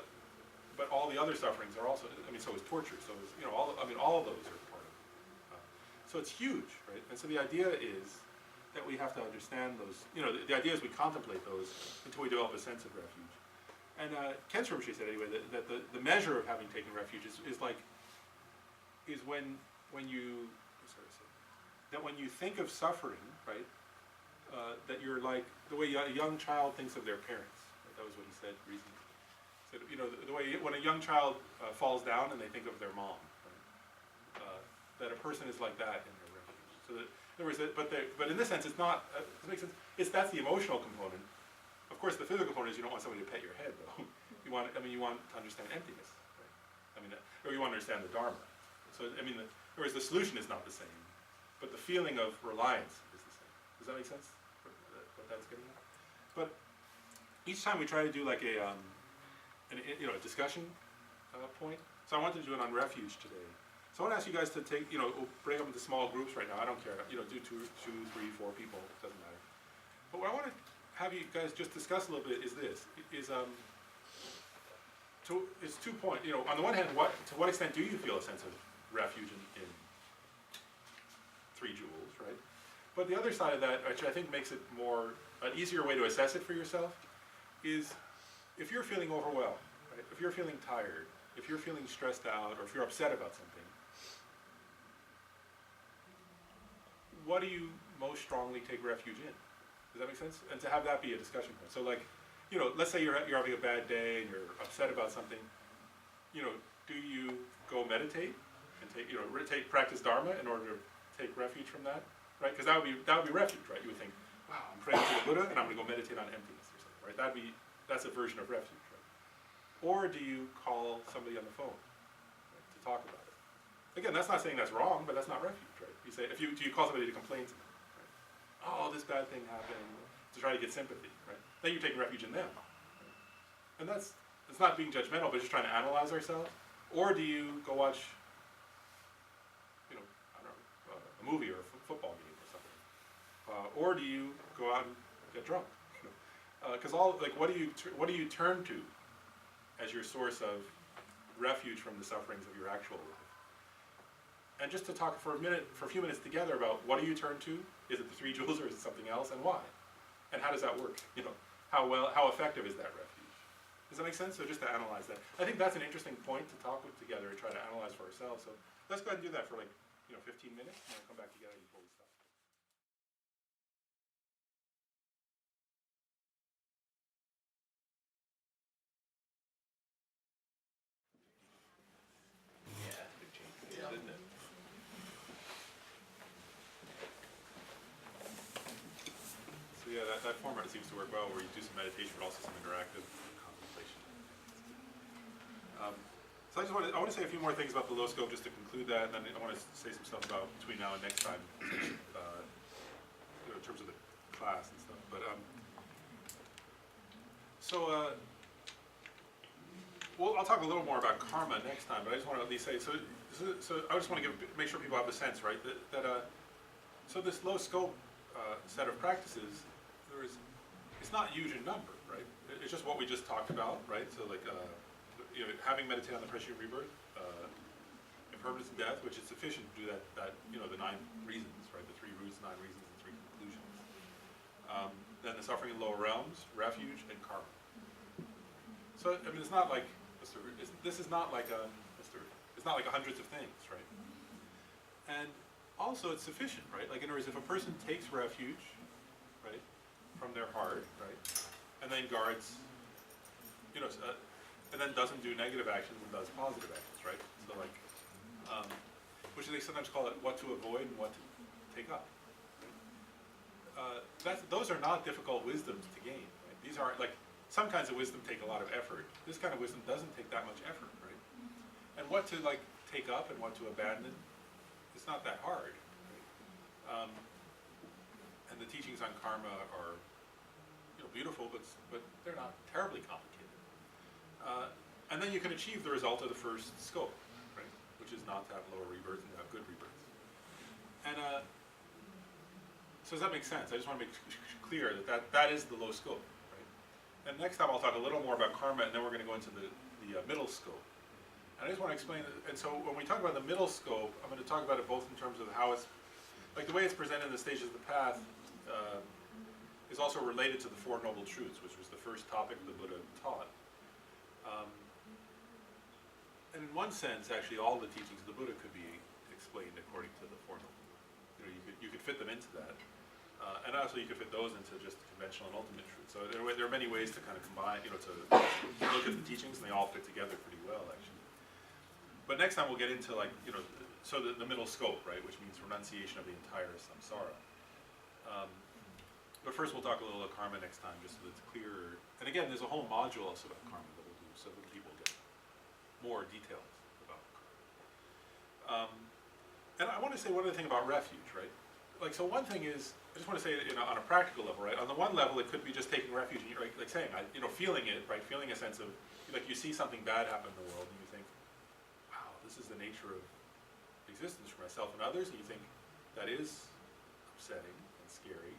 But all the other sufferings are also, so is torture, so is, all of those are part of it. So it's huge, right? And so the idea is that we have to understand those, the idea is we contemplate those until we develop a sense of refuge. And Khenpo Rinpoche said anyway that the measure of having taken refuge is when you think of suffering, right? That you're like the way a young child thinks of their parents. Right? That was what he said recently. He said, the way when a young child falls down and they think of their mom, right? That a person is like that in their refuge. So that, in other words, but in this sense, it's not. Does it make sense? That's the emotional component. Of course, the physical component is you don't want somebody to pet your head, though. You want to understand emptiness, right? Or you want to understand the Dharma. So, whereas the solution is not the same, but the feeling of reliance is the same. Does that make sense? What that's getting at? But each time we try to do like a discussion point. So I wanted to do it on refuge today. So I want to ask you guys to take, we'll break up into small groups right now. I don't care. Do 2, 3, 4 people. It doesn't matter. I But what I want to have you guys just discuss a little bit is this, it's 2 points. You know, on the one hand, to what extent do you feel a sense of refuge in 3 jewels, right? But the other side of that, which I think makes it an easier way to assess it for yourself, is if you're feeling overwhelmed, right? If you're feeling tired, if you're feeling stressed out, or if you're upset about something, what do you most strongly take refuge in? Does that make sense? And to have that be a discussion point. So like, you know, let's say you're having a bad day and you're upset about something, you know, do you go meditate and practice Dharma in order to take refuge from that, right? Because that would be refuge, right? You would think, wow, I'm praying to the Buddha and I'm going to go meditate on emptiness or something, right? That's a version of refuge, right? Or do you call somebody on the phone, right, to talk about it? Again, that's not saying that's wrong, but that's not refuge, right? You say, do you call somebody to complain to them, right? Oh, this bad thing happened, to try to get sympathy, right? Then you're taking refuge in them, right? And it's not being judgmental, but just trying to analyze ourselves. Or do you go watch, you know, I don't know, a movie or a football game or something? Or do you go out and get drunk? Because what do you turn to as your source of refuge from the sufferings of your actual life? And just to talk for a few minutes together about what do you turn to? Is it the 3 jewels or is it something else, and why? And how does that work? You know, how effective is that refuge? Does that make sense? So just to analyze that, I think that's an interesting point to talk with together and try to analyze for ourselves. So let's go ahead and do that for 15 minutes, and we'll come back together before we stop. Yeah, that's a big change, Yeah. isn't it? So yeah, that format seems to work well, where you do some meditation, but also some interactive contemplation. So I want to say a few more things about the low scope, just to conclude that, and then I want to say some stuff about between now and next time, in terms of the class and stuff. But I'll talk a little more about karma next time. But I just want to at least say, so I just want to make sure people have the sense, right, so this low scope set of practices, it's not huge in number, right? It's just what we just talked about, right? So like, having meditated on the pressure of rebirth, impermanence and death, which is sufficient to do that, the 9 reasons, right? The 3 roots, 9 reasons, and 3 conclusions. Then the suffering in lower realms, refuge, and karma. So I mean, it's not like this is not like it's not like hundreds of things, right? And also, it's sufficient, right? Like in other words, if a person takes refuge, right, from their heart, right, and then guards, and then doesn't do negative actions and does positive actions, right? So like, which they sometimes call it what to avoid and what to take up. Those are not difficult wisdoms to gain. Right? These aren't like, some kinds of wisdom take a lot of effort. This kind of wisdom doesn't take that much effort, right? And what to like take up and what to abandon, it's not that hard. Right? And the teachings on karma are, beautiful, but they're not terribly complicated. And then you can achieve the result of the first scope, right? Which is not to have lower rebirths and to have good rebirths. And so does that make sense? I just want to make clear that is the low scope, right? And next time I'll talk a little more about karma, and then we're going to go into the middle scope. And I just want to explain, and so when we talk about the middle scope, I'm going to talk about it both in terms of how it's, like the way it's presented in the stages of the path, is also related to the Four Noble Truths, which was the first topic the Buddha taught. And in one sense, actually, all the teachings of the Buddha could be explained according to the Four Noble Truths. You could fit them into that. And also you could fit those into just conventional and ultimate truth. So there are many ways to kind of combine, to look at the teachings, and they all fit together pretty well, actually. But next time we'll get into like, so the middle scope, right, which means renunciation of the entire samsara. But first we'll talk a little about karma next time, just so that it's clearer. And again, there's a whole module also about karma that we'll do, so that people get more details about karma. And I want to say one other thing about refuge, right? Like, so one thing is, I just want to say, on a practical level, right? On the one level, it could be just taking refuge, and you're like saying, feeling it, right? Feeling a sense of, like, you see something bad happen in the world, and you think, wow, this is the nature of existence for myself and others, and you think that is upsetting and scary,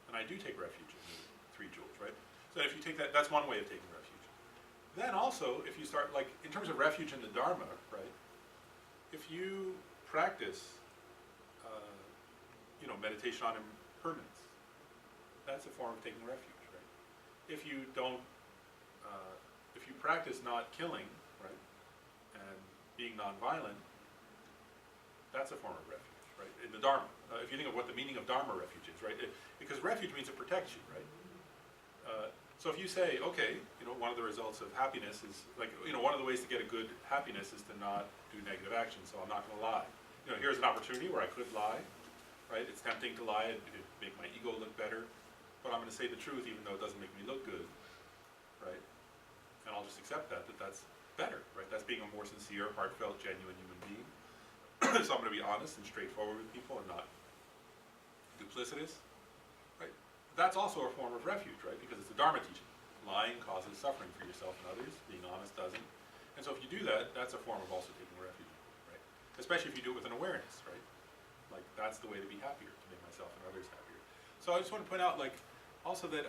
and I do take refuge in the 3 joules, right? So if you take that, that's one way of taking refuge. Then also, if you start, like, in terms of refuge in the Dharma, right? If you practice, meditation on impermanence, that's a form of taking refuge, right? If you don't, if you practice not killing, right, and being nonviolent, that's a form of refuge, right? In the Dharma, if you think of what the meaning of Dharma refuge is, right? Because refuge means it protects you, right? So if you say, okay, one of the results of happiness is, like, one of the ways to get a good happiness is to not do negative action, so I'm not going to lie. Here's an opportunity where I could lie, right? It's tempting to lie, it'd make my ego look better, but I'm going to say the truth even though it doesn't make me look good, right? And I'll just accept that that's better, right? That's being a more sincere, heartfelt, genuine human being. So I'm going to be honest and straightforward with people and not duplicitous, right? That's also a form of refuge, right? Because it's a Dharma teaching. Lying causes suffering for yourself and others. Being honest doesn't. And so if you do that, that's a form of also taking refuge, right? Especially if you do it with an awareness, right? Like, that's the way to be happier, to make myself and others happier. So I just want to point out, like, also that,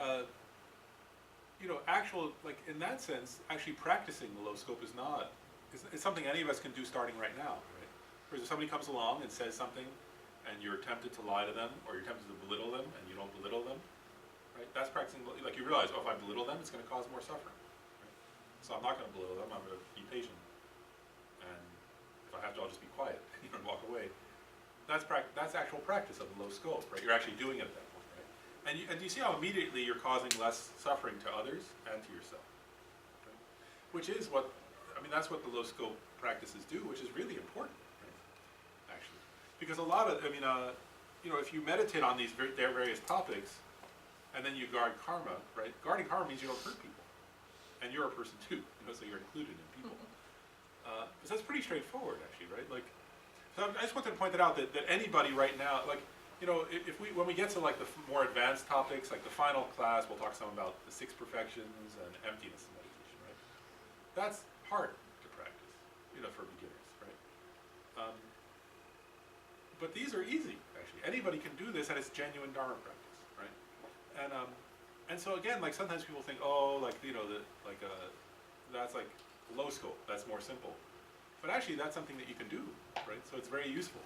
like, in that sense, actually practicing the low scope is not, it's something any of us can do starting right now, right? Whereas if somebody comes along and says something, and you're tempted to lie to them, or you're tempted to belittle them, and you don't belittle them, right? That's practicing, like, you realize, oh, if I belittle them, it's going to cause more suffering, right? So I'm not going to belittle them, I'm going to be patient. And if I have to, I'll just be quiet, and walk away. That's actual practice of the low scope, right? You're actually doing it at that point, right? And you see how immediately you're causing less suffering to others and to yourself, right? Which is what, that's what the low scope practices do, which is really important, right? Actually. Because a lot of, if you meditate on these various topics, and then you guard karma, right? Guarding karma means you don't hurt people. And you're a person too, so you're included in people. So that's pretty straightforward, actually, right? Like, so I just wanted to point that out, that anybody right now, like, when we get to, like, the more advanced topics, like the final class, we'll talk some about the 6 perfections and emptiness meditation, right? That's hard to practice, for beginners, right? But these are easy, actually. Anybody can do this, and it's genuine Dharma practice, right? And so again, like, sometimes people think, oh, like, that's like low scope, that's more simple. But actually, that's something that you can do, right? So it's very useful.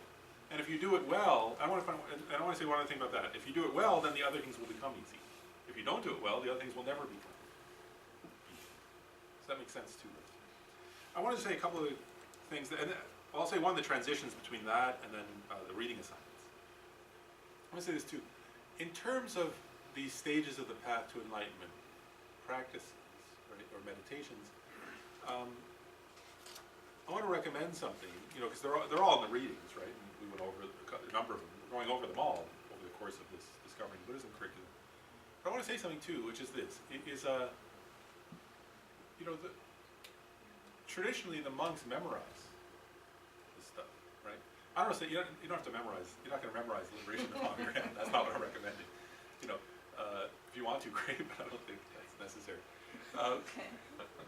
And if you do it well, I want to say one other thing about that. If you do it well, then the other things will become easy. If you don't do it well, the other things will never become easy. Does that make sense too? I wanted to say a couple of things, and I'll say one, the transitions between that and then the reading assignments. I want to say this too. In terms of these stages of the path to enlightenment, practices, right, or meditations, I want to recommend something, because they're all in the readings, right? And we went over a number of them, we're going over them all over the course of this Discovering Buddhism curriculum. But I want to say something too, which is this: traditionally the monks memorize this stuff, right? I don't say you don't have to memorize. You're not going to memorize the Liberation of Hunger. That's not what I'm recommending. If you want to, great, but I don't think that's necessary. Okay.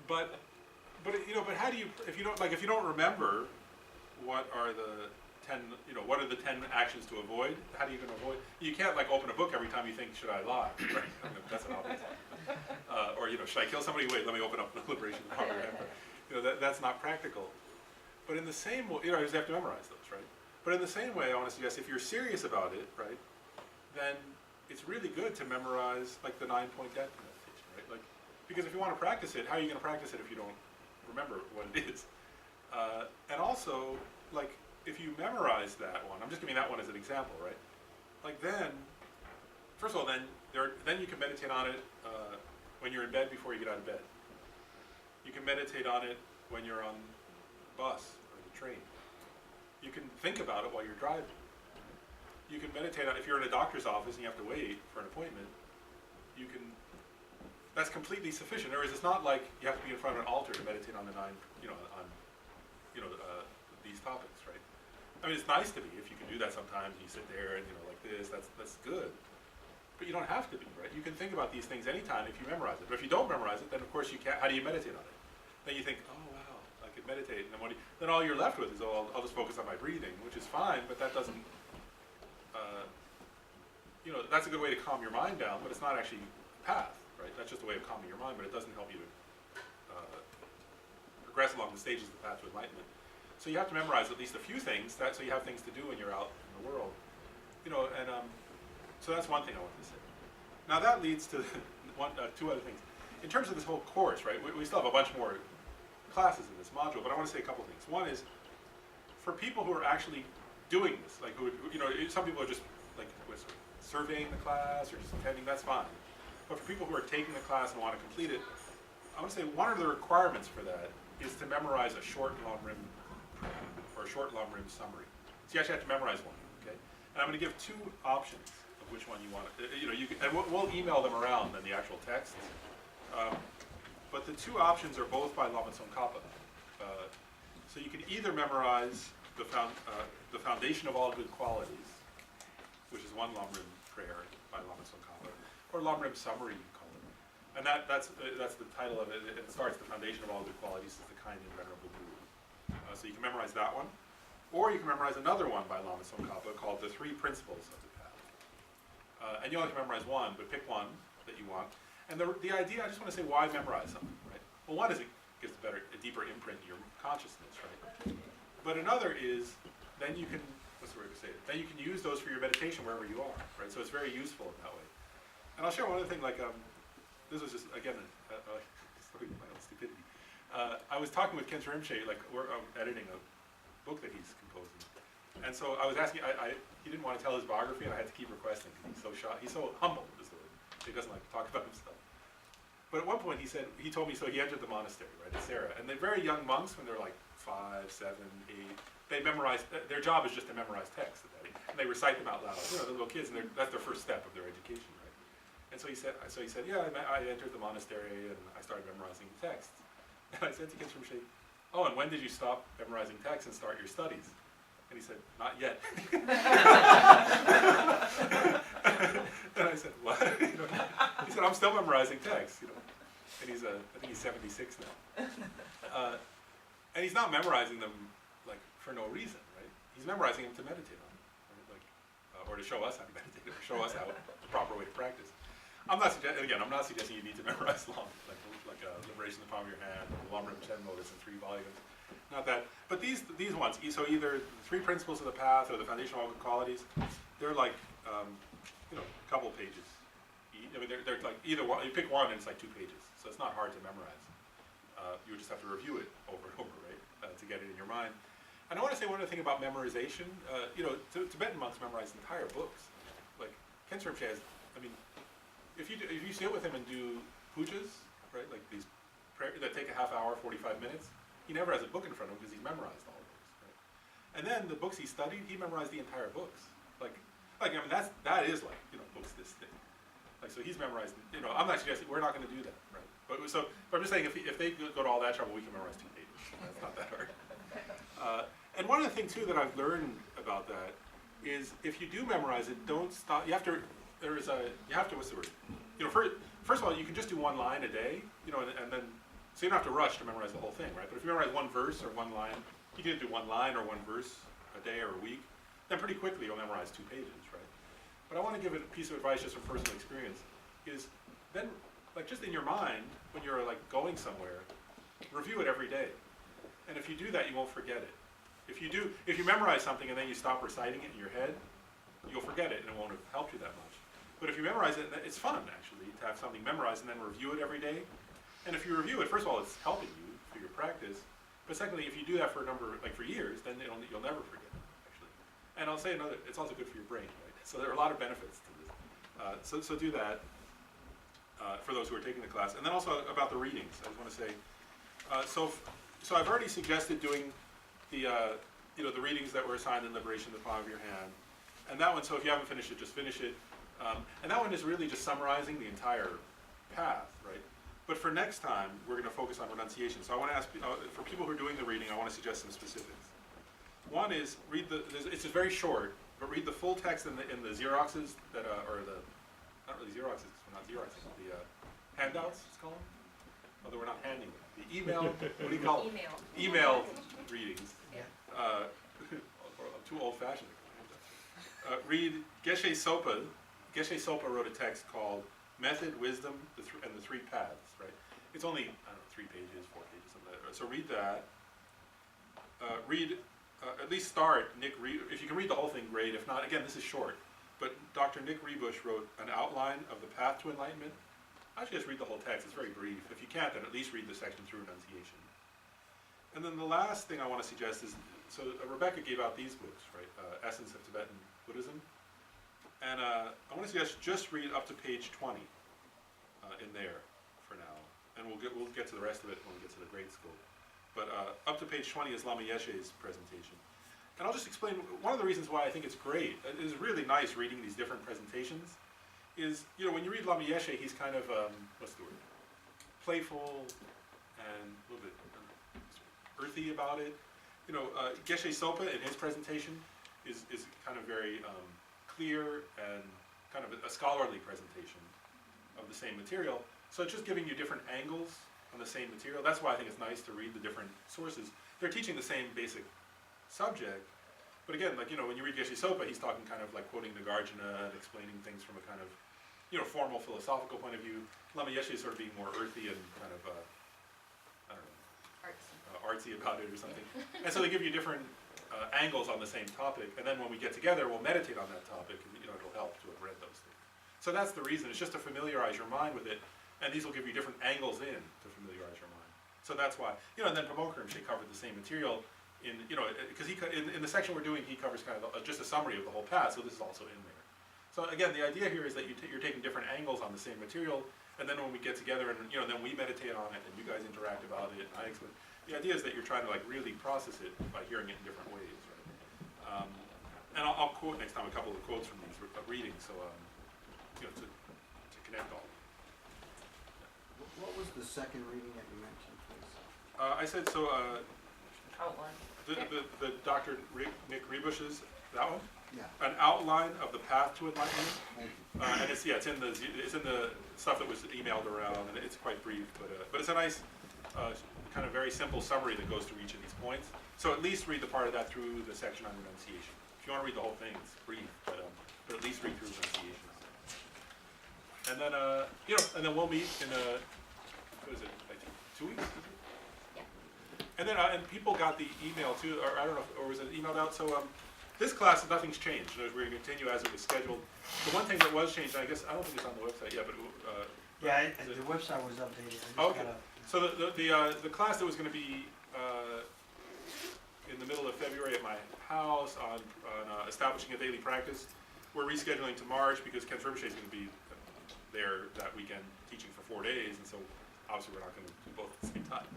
But how do you, if you don't remember what are the 10 actions to avoid, how are you going to avoid? You can't, like, open a book every time you think, should I lie, right? That's an obvious. Or, should I kill somebody? Wait, let me open up the Liberation of Hunger. That's not practical. But in the same way, you just have to memorize those, right? But in the same way, I want to suggest, if you're serious about it, right, then it's really good to memorize, like, the 9-point death meditation, right? Like, because if you want to practice it, how are you going to practice it if you don't remember what it is? And also, like, if you memorize that one, I'm just giving that one as an example, right? Like, then, first of all, then you can meditate on it when you're in bed before you get out of bed. You can meditate on it when you're on the bus or the train. You can think about it while you're driving. You can meditate on it if you're in a doctor's office and you have to wait for an appointment. That's completely sufficient. Or is it's not like you have to be in front of an altar to meditate on the these topics, right? It's nice to be, if you can do that sometimes, and you sit there and, like this, that's good. But you don't have to be, right? You can think about these things anytime if you memorize it. But if you don't memorize it, then of course you can't. How do you meditate on it? Then you think, oh wow, I could meditate, and then all you're left with is, oh, I'll just focus on my breathing, which is fine, but that doesn't you know, that's a good way to calm your mind down, but it's not actually a path, right? That's just a way of calming your mind, but it doesn't help you to progress along the stages of the path to enlightenment. So you have to memorize at least a few things, so you have things to do when you're out in the world. You know, and so that's one thing I wanted to say. Now that leads to two other things. In terms of this whole course, right, we still have a bunch more classes in this module, but I want to say a couple things. One is, for people who are actually doing this, like you know, some people are just like surveying the class or just attending, that's fine. But for people who are taking the class and want to complete it, I want to say one of the requirements for that is to memorize a short and long rim or a short and long rim summary. So you actually have to memorize one, okay? And I'm going to give two options of which one you want to, you know, you can, and we'll email them around in the actual texts. But the two options are both by Lama Tsongkhapa. So you can either memorize the Foundation of All Good Qualities, which is one Lam Rim prayer by Lama Tsongkhapa, or Lam Rim summary, you call it. And that's the title of it. It starts, the Foundation of All Good Qualities is the kind and venerable Guru. So you can memorize that one, or you can memorize another one by Lama Tsongkhapa called the Three Principles of the Path. And you only can memorize one, but pick one that you want. And the idea, I just want to say why memorize something, right? Well, one is it gives a deeper imprint in your consciousness, right? But another is, then you can, what's the word to say it? Then you can use those for your meditation wherever you are, right? So it's very useful in that way. And I'll share one other thing, like, this was just, again, story of my own stupidity. I was talking with Khenpo Rinpoche, like, we're editing a book that he's composing. And so I was asking, he didn't want to tell his biography, and I had to keep requesting, because he's so shy, he's so humble, is the word. He doesn't like to talk about himself. But at one point he told me, so he entered the monastery, right, at Sarah. And the very young monks, when they're like 5, 7, 8, they memorize, their job is just to memorize texts. And they recite them out loud. You know, the little kids, and that's their first step of their education, right? And so he said, yeah, I entered the monastery and I started memorizing texts. And I said to Khenpo Rinpoche, oh, and when did you stop memorizing texts and start your studies? And he said, not yet. And I said, what? You know, he said, I'm still memorizing texts, you know. And he's, I think he's 76 now. And he's not memorizing them, like, for no reason, right? He's memorizing them to meditate on, right? Like, or to show us how to meditate, or show us how the proper way to practice. I'm not suggesting you need to memorize long, like Liberation in the Palm of Your Hand, or the Lam Rim Chen Lotus in 3 volumes. Not that, but these ones, so either the Three Principles of the Path or the Foundation of All Good Qualities, they're like, you know, a couple pages. I mean, they're like either one, you pick one and it's like 2 pages, so it's not hard to memorize. You would just have to review it over and over, right, to get it in your mind. And I want to say one other thing about memorization. You know, Tibetan monks memorize entire books. Like, Khenpo Rinpoche has, I mean, if you sit with him and do pujas, right, like these prayers that take a half hour, 45 minutes, he never has a book in front of him because he's memorized all of those, right? And then the books he studied, he memorized the entire books. Like I mean, that is like, you know, books this thick. Like, so he's memorized, you know, I'm not suggesting, we're not going to do that, right? But I'm just saying, if they go to all that trouble, we can memorize 2 pages. It's not that hard. And one other thing too that I've learned about that is if you do memorize it, don't stop. You have to, what's the word? You know, first of all, you can just do 1 line a day, you know, and then, so you don't have to rush to memorize the whole thing, right? But if you memorize 1 verse or 1 line, you can do 1 line or 1 verse a day or a week, then pretty quickly you'll memorize 2 pages, right? But I want to give a piece of advice just from personal experience, is then, like, just in your mind, when you're like going somewhere, review it every day. And if you do that, you won't forget it. If you memorize something and then you stop reciting it in your head, you'll forget it and it won't have helped you that much. But if you memorize it, it's fun, actually, to have something memorized and then review it every day. And if you review it, first of all, it's helping you for your practice. But secondly, if you do that for for years, then you'll never forget it, actually. And I'll say another, it's also good for your brain, right? So there are a lot of benefits to this. So do that for those who are taking the class. And then also about the readings, I just want to say, so I've already suggested doing the the readings that were assigned in Liberation in the Palm of Your Hand. And that one, so if you haven't finished it, just finish it. And that one is really just summarizing the entire path, right? But for next time, we're going to focus on renunciation. So I want to ask, for people who are doing the reading, I want to suggest some specifics. One is, it's just very short, but read the full text in the Xeroxes that, not really Xeroxes, we're not Xeroxing, the handouts, it's called, although we're not handing them. The email, what do you call it? Email readings. Yeah. I'm too old-fashioned. Read Geshe Sopa, Geshe Sopa wrote a text called Method, Wisdom, and the Three Paths, right? It's only, I don't know, 3 pages, 4 pages, something like that. So read that. At least start if you can read the whole thing, great. If not, again, this is short. But Dr. Nick Rebush wrote an outline of the path to enlightenment. Actually, just read the whole text. It's very brief. If you can't, then at least read the section through enunciation. And then the last thing I want to suggest is, so Rebecca gave out these books, right? Essence of Tibetan Buddhism. And I want to suggest just read up to page 20 in there for now. And we'll get to the rest of it when we get to the grade school. But up to page 20 is Lama Yeshe's presentation. And I'll just explain, one of the reasons why I think it's great, it is really nice reading these different presentations, is, you know, when you read Lama Yeshe, he's kind of, what's the word, playful and a little bit earthy about it. You know, Geshe Sopa in his presentation is kind of very clear and kind of a scholarly presentation of the same material. So it's just giving you different angles on the same material. That's why I think it's nice to read the different sources. They're teaching the same basic subject, but again, like, you know, when you read Geshe Sopa, he's talking kind of like quoting Nagarjuna and explaining things from a kind of, you know, formal philosophical point of view. Lama Yeshe is sort of being more earthy and kind of, I don't know, artsy about it or something. And so they give you different angles on the same topic, and then when we get together, we'll meditate on that topic, and, you know, it'll help to have read those things. So that's the reason. It's just to familiarize your mind with it, and these will give you different angles in to familiarize your mind. So that's why, you know, and then Pramod Rinpoche covered the same material in, you know, because in the section we're doing, he covers kind of just a summary of the whole path, so this is also in there. So again, the idea here is that you're taking different angles on the same material, and then when we get together and, you know, then we meditate on it, and you guys interact about it, and I explain. The idea is that you're trying to like really process it by hearing it in different ways, right? And I'll quote next time a couple of quotes from these readings, so you know, to connect all. What was the second reading that you mentioned, please? I said so. Outline. The Dr. Nick Rebush's, that one, Yeah, an outline of the path to enlightenment, thank you. and it's in the stuff that was emailed around, and it's quite brief, but it's a nice kind of very simple summary that goes through each of these points. So at least read the part of that through the section on renunciation. If you want to read the whole thing, it's brief, but at least read through renunciation. And then you know, and then we'll meet in what is it, I think 2 weeks? And then and people got the email too, or I don't know, or was it emailed out? So this class, nothing's changed. We're going to continue as it was scheduled. The one thing that was changed, I guess, I don't think it's on the website yet, but Yeah, is it- the website was updated. I just Oh, okay. gotta- So the class that was going to be in the middle of February at my house on establishing a daily practice, we're rescheduling to March because Ken Rinpoche is going to be there that weekend teaching for 4 days, and so obviously we're not going to do both at the same time.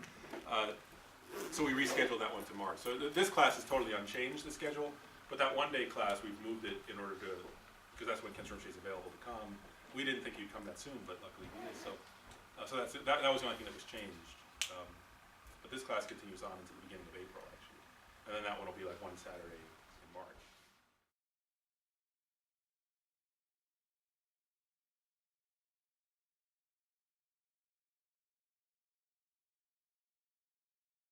So we rescheduled that one to March. So this class is totally unchanged, the schedule, but that one-day class, we've moved it in order to, because that's when Ken Rinpoche is available to come. We didn't think he'd come that soon, but luckily he is. So that was the only thing that was changed. But this class continues on until the beginning of April, actually. And then that one will be like one Saturday